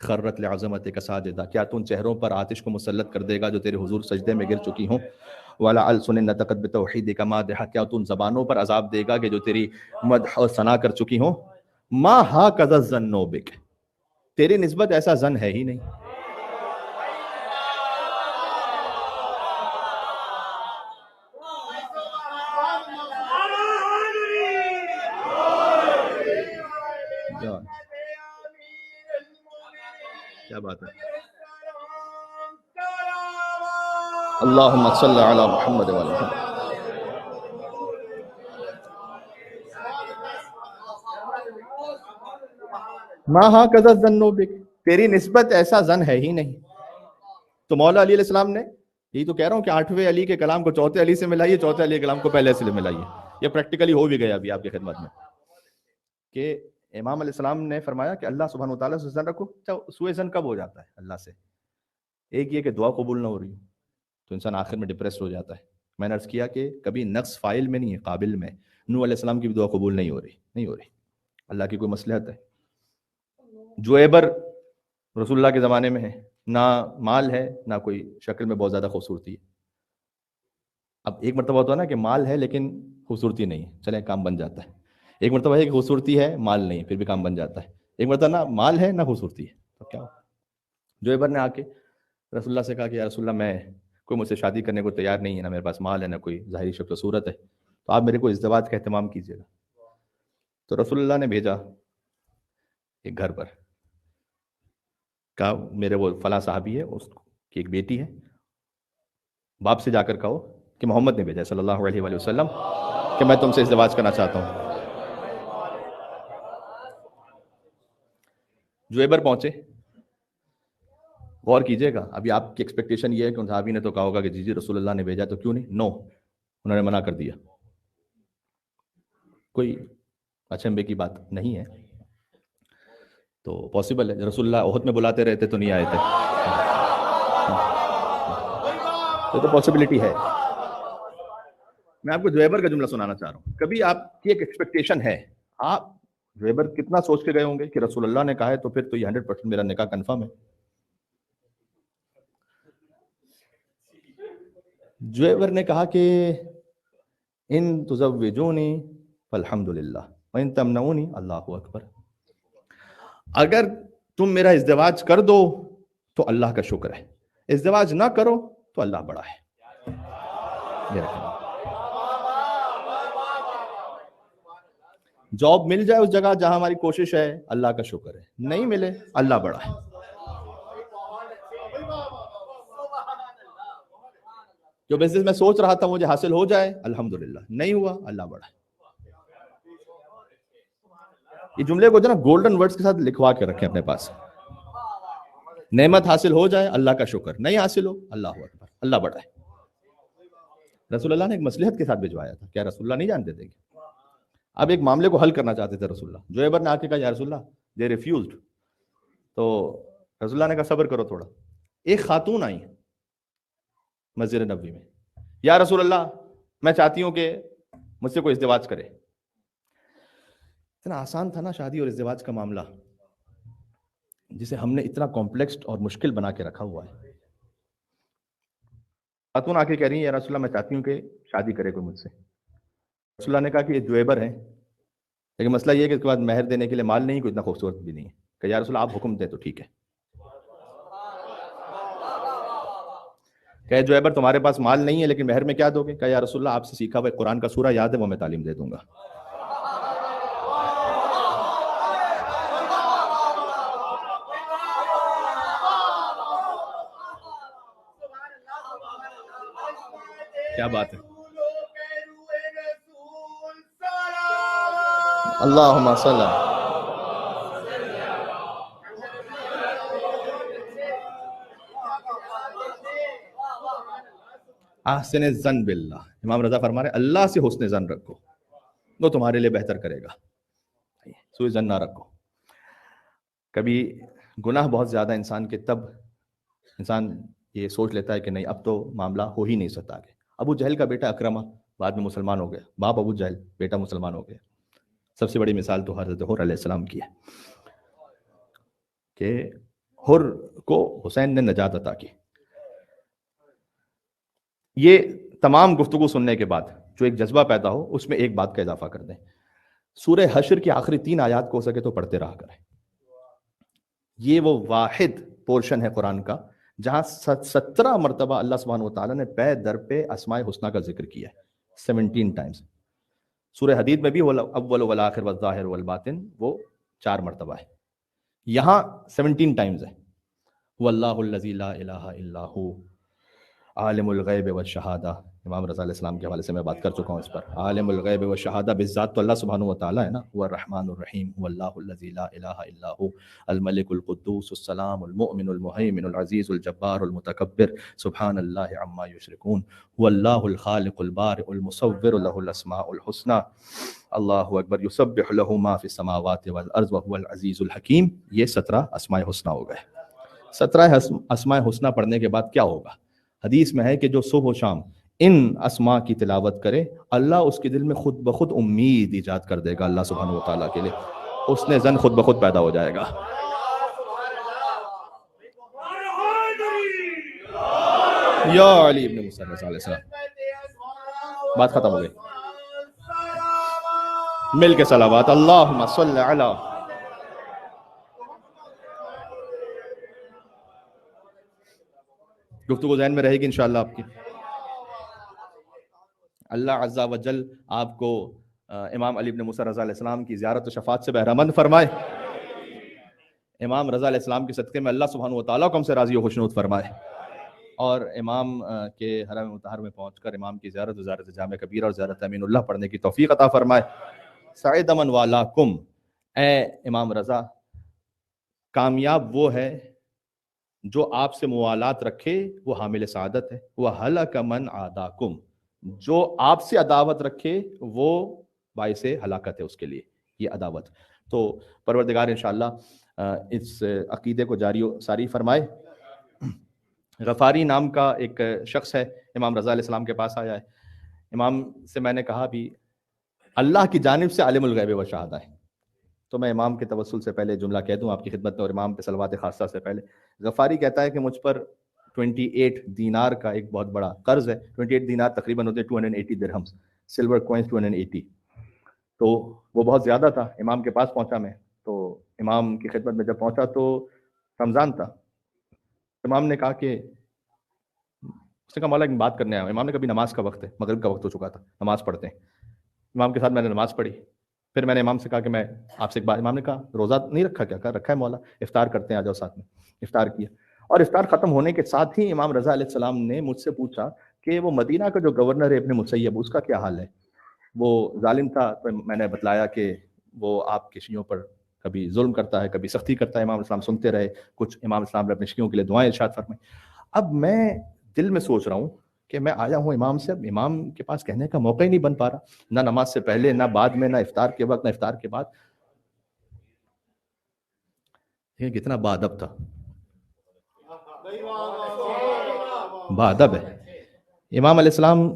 خرت لعظمتک ساجدہ، کیا تو ان چہروں پر آتش کو مسلط کر دے گا جو تیرے حضور سجدے میں گر چکی ہوں؟ وعلی السن نطقت بتوحیدک مادحہ، کیا تو ان زبانوں پر عذاب دے گا کہ جو تیری مدح اور ثنا کر چکی ہوں؟ ما ہاکذا الظن بک، تیری نسبت ایسا ظن ہے ہی نہیں۔ کیا بات ہے۔ اللہم صلی علی محمد و علی محمد۔ ما ہاکذا الظن بک، تیری نسبت ایسا ظن ہے ہی نہیں۔ تو مولا علی علیہ السلام نے، یہی تو کہہ رہا ہوں کہ 8ویں علی کے کلام کو چوتھے علی سے ملائیے، چوتھے علی کے کلام کو پہلے سے ملائیے۔ یہ پریکٹیکلی ہو بھی گیا ابھی آپ کی خدمت میں کہ امام علیہ السلام نے فرمایا کہ اللہ سبحانہ وتعالیٰ سے ظن رکھو۔ سوء ظن کب ہو جاتا ہے اللہ سے؟ ایک یہ کہ دعا قبول نہ ہو رہی ہو تو انسان آخر میں ڈپریسڈ ہو جاتا ہے. میں نے عرض کیا کہ کبھی نقص فائل میں نہیں ہے، قابل میں. نوح علیہ السلام کی بھی دعا قبول نہیں ہو رہی. اللہ کی کوئی مصلحت ہے. جویبر رسول اللہ کے زمانے میں ہے، نہ مال ہے نہ کوئی شکل میں بہت زیادہ خوبصورتی ہے. اب ایک مرتبہ ہوتا ہے نا کہ مال ہے لیکن خوبصورتی نہیں ہے، چلے کام بن جاتا ہے. ایک مرتبہ ہے کہ خوبصورتی ہے مال نہیں، پھر بھی کام بن جاتا ہے. ایک مرتبہ نہ مال ہے نہ خوبصورتی ہے، تو کیا ہو. جویبر نے آ کے رسول اللہ سے کہا کہ یا رسول اللہ میں کوئی مجھ سے شادی کرنے کو تیار نہیں ہے، نہ میرے پاس مال ہے نہ کوئی ظاہری شکل و صورت ہے، تو آپ میرے کو ازدواج کا اہتمام کیجیے گا. تو رسول اللہ نے بھیجا ایک گھر پر، کہا میرے وہ فلاں صحابی ہے، اس کی ایک بیٹی ہے، باپ سے جا کر کہو کہ محمد نے بھیجا صلی اللہ علیہ وآلہ وسلم کہ میں تم سے ازدواج کرنا چاہتا ہوں. جویبر پہنچے. غور کیجئے گا، ابھی آپ کی ایکسپیکٹیشن یہ ہے کہ ان صحابی نے تو کہا ہوگا کہ جی رسول اللہ نے بھیجا تو کیوں نہیں. نو، انہوں نے منع کر دیا. کوئی اچنبے کی بات نہیں ہے. تو پاسبل ہے رسول اللہ احد میں بلاتے رہتے تو نہیں آئے تھے، تو پاسبلٹی ہے. میں آپ کو جویبر کا جملہ سنانا چاہ رہا ہوں. کبھی آپ کی ایک ایکسپیکٹیشن ہے، آپ جویبر کتنا سوچ کے گئے ہوں گے کہ رسول اللہ نے کہا ہے تو پھر تو یہ 100% میرا نکاح کنفرم ہے. جویبر نے کہا کہ ان تزوجونی فالحمدللہ وان تمنعونی اللہ اکبر. اگر تم میرا ازدواج کر دو تو اللہ کا شکر ہے، ازدواج نہ کرو تو اللہ بڑا ہے. جاب مل جائے اس جگہ جہاں ہماری کوشش ہے، اللہ کا شکر ہے. نہیں ملے، اللہ بڑا ہے. جو بزنس میں سوچ رہا تھا مجھے حاصل ہو جائے، الحمدللہ. نہیں ہوا، اللہ بڑا ہے. یہ جملے کو جو نا گولڈن ورڈز کے ساتھ لکھوا کے رکھیں اپنے پاس. نعمت حاصل ہو جائے اللہ کا شکر، نہیں حاصل ہو اللہ اکبر، اللہ بڑا ہے. رسول اللہ نے ایک مصلحت کے ساتھ بھجوایا تھا. کیا رسول اللہ نہیں جانتے تھے؟ اب ایک معاملے کو حل کرنا چاہتے تھے رسول اللہ. جویبر نے آ کے کہا یا رسول اللہ دے ریفیوزڈ. تو رسول اللہ نے کہا صبر کرو تھوڑا. ایک خاتون آئی مسجد نبوی میں، یا رسول اللہ میں چاہتی ہوں کہ مجھ سے کوئی ازدواج کرے. اتنا آسان تھا نا شادی اور ازدواج کا معاملہ، جسے ہم نے اتنا کمپلیکس اور مشکل بنا کے رکھا ہوا ہے. خاتون آ کے کہہ رہی ہیں یا رسول اللہ میں چاہتی ہوں کہ شادی کرے کوئی مجھ سے. رسول اللہ نے کہا کہ یہ جویبر ہے، لیکن مسئلہ یہ ہے کہ اس کے بعد مہر دینے کے لیے مال نہیں، کوئی اتنا خوبصورت بھی نہیں ہے. کہ یا رسول اللہ آپ حکم دیں تو ٹھیک ہے. کہ جویبر تمہارے پاس مال نہیں ہے لیکن مہر میں کیا دو گے؟ کہ یا رسول اللہ آپ سے سیکھا ہوا قرآن کا سورہ یاد ہے، وہ میں تعلیم دے دوں گا. کیا بات ہے. اللہم صلی. احسن الظن باللہ. امام رضا فرما رہے اللہ سے حسن ظن رکھو، وہ تمہارے لیے بہتر کرے گا. سوء ظن نہ رکھو. کبھی گناہ بہت زیادہ انسان کے، تب انسان یہ سوچ لیتا ہے کہ نہیں اب تو معاملہ ہو ہی نہیں سکتا. آگے ابو جہل کا بیٹا اکرمہ بعد میں مسلمان ہو گیا. باپ ابو جہل، بیٹا مسلمان ہو گیا. سب سے بڑی مثال تو حضرت حر علیہ السلام کی ہے کہ حر کو حسین نے نجات عطا کی. یہ تمام گفتگو سننے کے بعد جو ایک جذبہ پیدا ہو، اس میں ایک بات کا اضافہ کر دیں. سورہ حشر کی آخری 3 آیات کو ہو سکے تو پڑھتے رہا کریں. یہ وہ واحد پورشن ہے قرآن کا جہاں 17 مرتبہ اللہ سبحانہ وتعالیٰ نے پے در پہ اسماء حسنہ کا ذکر کیا ہے. 17 ٹائمز. سورہ حدید میں بھی اول والآخر والظاہر والباطن وہ 4 مرتبہ ہے. یہاں 17 ٹائمز ہے. واللہ الذی لا الہ الا ہو عالم الغیب والشہادہ. امام رضا علیہ السلام کے حوالے سے میں بات کر چکا ہوں اس پر. عالم الغیب والشہادہ بالذات تو اللہ سبحانہ وتعالیٰ ہے نا. هو الرحمن الرحیم واللہ الذی لا الہ الا هو الملک القدوس السلام المؤمن المہیمن العزیز الجبار المتکبر سبحان اللہ عما یشرکون. هو اللہ الخالق البارئ المصور له الاسماء الحسنى. اللہ اکبر. یسبح له ما فی السماوات والارض وهو العزیز الحکیم. یہ 17 اسماء حسنہ ہو گئے. 17 اسماء حسنہ پڑھنے کے بعد کیا ہوگا؟ حدیث میں ہے کہ جو صبح و شام ان اسماء کی تلاوت کرے اللہ اس کے دل میں خود بخود امید ایجاد کر دے گا اللہ سبحانہ و تعالیٰ کے لیے، اس نے زن خود بخود پیدا ہو جائے گا. یا علی ابن موسیٰ علیہ السلام. بات ختم ہو گئی. مل کے صلوات اللہم صلی علی. گفتگو ذہن میں رہے گی انشاءاللہ آپ کی. اللہ عز و جل آپ کو امام علی ابن موسیٰ رضا علیہ السلام کی زیارت و شفاعت سے بہرمند فرمائے. امام رضا علیہ السلام کے صدقے میں اللہ سبحانہ و تعالیٰ کو ہم سے راضی و خوشنود فرمائے، اور امام کے حرم مطہر میں پہنچ کر امام کی زیارت و زیارت جامع کبیرہ اور زیارت امین اللہ پڑھنے کی توفیق عطا فرمائے. سعید من والاکم، اے امام رضا، کامیاب وہ ہے جو آپ سے موالات رکھے، وہ حامل سعادت ہے. وَهَلَكَ مَنْ عَادَاكُمْ، جو آپ سے عداوت رکھے وہ باعث ہلاکت ہے اس کے لیے یہ عداوت. تو پروردگار انشاءاللہ اس عقیدے کو جاری و ساری فرمائے. غفاری نام کا ایک شخص ہے، امام رضا علیہ السلام کے پاس آیا ہے. امام سے میں نے کہا بھی اللہ کی جانب سے عالم الغیب و شہادہ ہے. تو میں امام کے توسل سے پہلے جملہ کہہ دوں آپ کی خدمت میں، اور امام پہ صلوات خاصہ سے پہلے. غفاری کہتا ہے کہ مجھ پر 28 دینار کا ایک بہت بڑا قرض ہے. 28 دینار تقریباً ہوتے 280 درہمز، سلور کوئنز 280. تو وہ بہت زیادہ تھا. امام کے پاس پہنچا میں، تو امام کی خدمت میں جب پہنچا تو رمضان تھا. امام نے کہا کہ اس نے کہا مولا ایک بات کرنے آیا. امام نے کبھی نماز کا وقت ہے، مغرب کا وقت ہو چکا تھا، نماز پڑھتے ہیں. امام کے ساتھ میں نے نماز پڑھی. پھر میں نے امام سے کہا کہ میں آپ سے ایک بات. امام نے کہا روزہ نہیں رکھا کیا؟ کہا رکھا ہے مولا، افطار کرتے ہیں، آ جاؤ ساتھ میں. افطار کیا، اور افطار ختم ہونے کے ساتھ ہی امام رضا علیہ السلام نے مجھ سے پوچھا کہ وہ مدینہ کا جو گورنر ہے ابن مسیب، اس کا کیا حال ہے؟ وہ ظالم تھا. تو میں نے بتلایا کہ وہ آپ کے شیعوں پر کبھی ظلم کرتا ہے، کبھی سختی کرتا ہے. امام اسلام سنتے رہے. کچھ امام اسلام نے اپنے شیعوں کے لیے دعائیں ارشاد فرمائیں. اب میں دل میں سوچ رہا ہوں کہ میں آیا ہوں امام سے، اب امام کے پاس کہنے کا موقع ہی نہیں بن پا رہا، نہ نماز سے پہلے، نہ بعد میں، نہ افطار کے وقت، نہ افطار کے بعد. یہ کتنا بادب تھا، بادب ہے. امام علیہ السلام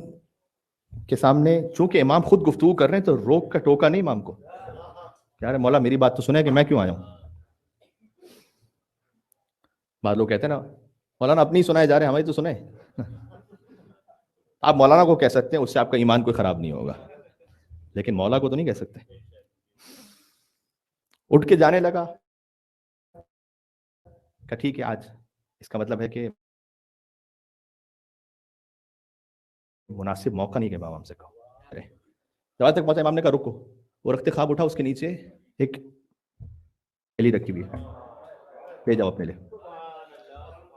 کے سامنے چونکہ امام خود گفتگو کر رہے ہیں تو روک کا ٹوکا نہیں امام کو. کیا رہے مولا میری بات تو سنے کہ میں کیوں آیا ہوں. بعض لوگ کہتے ہیں نا مولانا اپنی سنائے جا رہے ہیں، ہماری تو سنیں. آپ مولانا کو کہہ سکتے ہیں، اس سے آپ کا ایمان کوئی خراب نہیں ہوگا، لیکن مولا کو تو نہیں کہہ سکتے. اٹھ کے جانے لگا کہ ٹھیک ہے آج اس کا مطلب ہے کہ مناسب موقع نہیں کہ امام سے کہو. جب تک پہنچا امام نے کہا رکو. وہ رکھتے خواب اٹھا، اس کے نیچے ایک تھیلی رکھی ہوئی ہے، لے جاؤ اپنے لیے.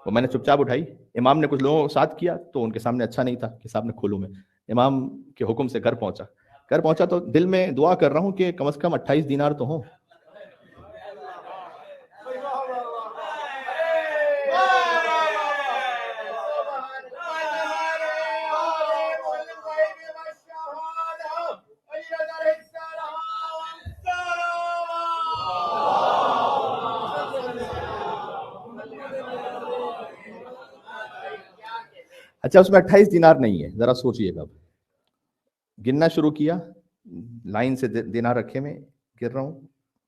وہ میں نے چپ چاپ اٹھائی. امام نے کچھ لوگوں کو ساتھ کیا تو ان کے سامنے اچھا نہیں تھا کہ صاحب نے کھولوں میں. امام کے حکم سے گھر پہنچا تو دل میں دعا کر رہا ہوں کہ کم از کم 28 دینار تو ہوں. اچھا اس میں 28 دینار نہیں ہے، ذرا سوچئے گا. گننا شروع کیا، لائن سے دینار رکھے میں گر رہا ہوں.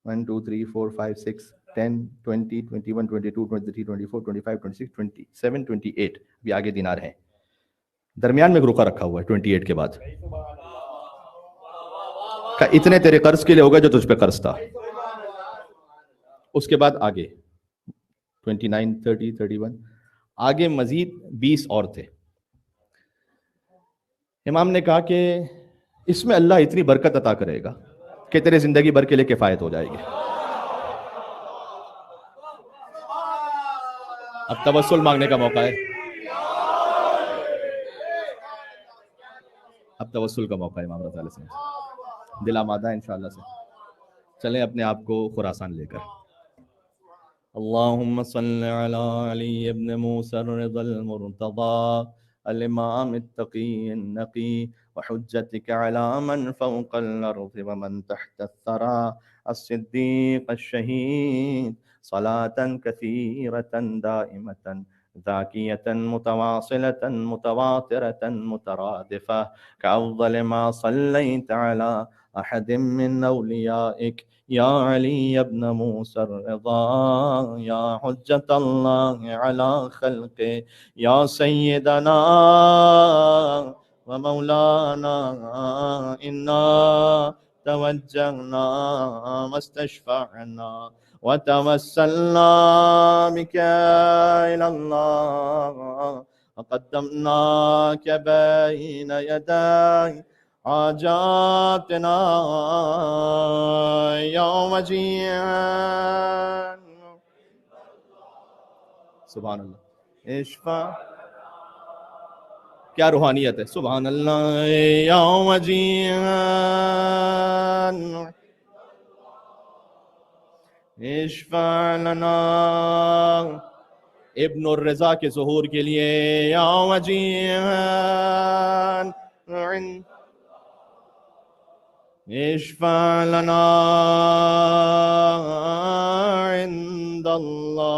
1 2 3 4 5 6 10 20 21 22 23 24 25 26 27 28. ابھی آگے دینار ہیں. درمیان میں ایک رکا رکھا ہوا ہے 28 کے بعد. کہ اتنے تیرے قرض کے لیے ہوگا جو تجھ پہ قرض تھا. اس کے بعد آگے 29 30 31 آگے مزید 20 اور تھے. امام نے کہا کہ اس میں اللہ اتنی برکت عطا کرے گا کہ تیرے زندگی بھر کے لیے کفایت ہو جائے گی. اب توسل مانگنے کا موقع ہے. اب توسل کا موقع ہے امام رضا علیہ السلام. دل آمادہ ہے انشاءاللہ سے. چلیں اپنے آپ کو خراسان لے کر. اللہم صل علی علی ابن موسیٰ الرضا المرتضی الامام التقی النقی وحجتك على من فوق الأرض ومن تحت الثرى الصديق الشهيد صلاة كثيرة دائمة ذاكية متواصلة متواترة مترادفة كأفضل ما صليت على أحد من أوليائك يا علي بن موسى الرضا يا حجة الله على خلقه يا سيدنا ومولانا إنا توجهنا ما استشفعنا وتوسلنا بك إلى الله وقدمناك بين يدي حاجاتنا يوم جيعا. سبحان اللہ، اشفع، کیا روحانیت ہے، سبحان اللہ. یوم جیعا اشفع لنا، ابن الرضا کے ظہور کے لیے یوم جیعا اشفع لنا عند اللہ.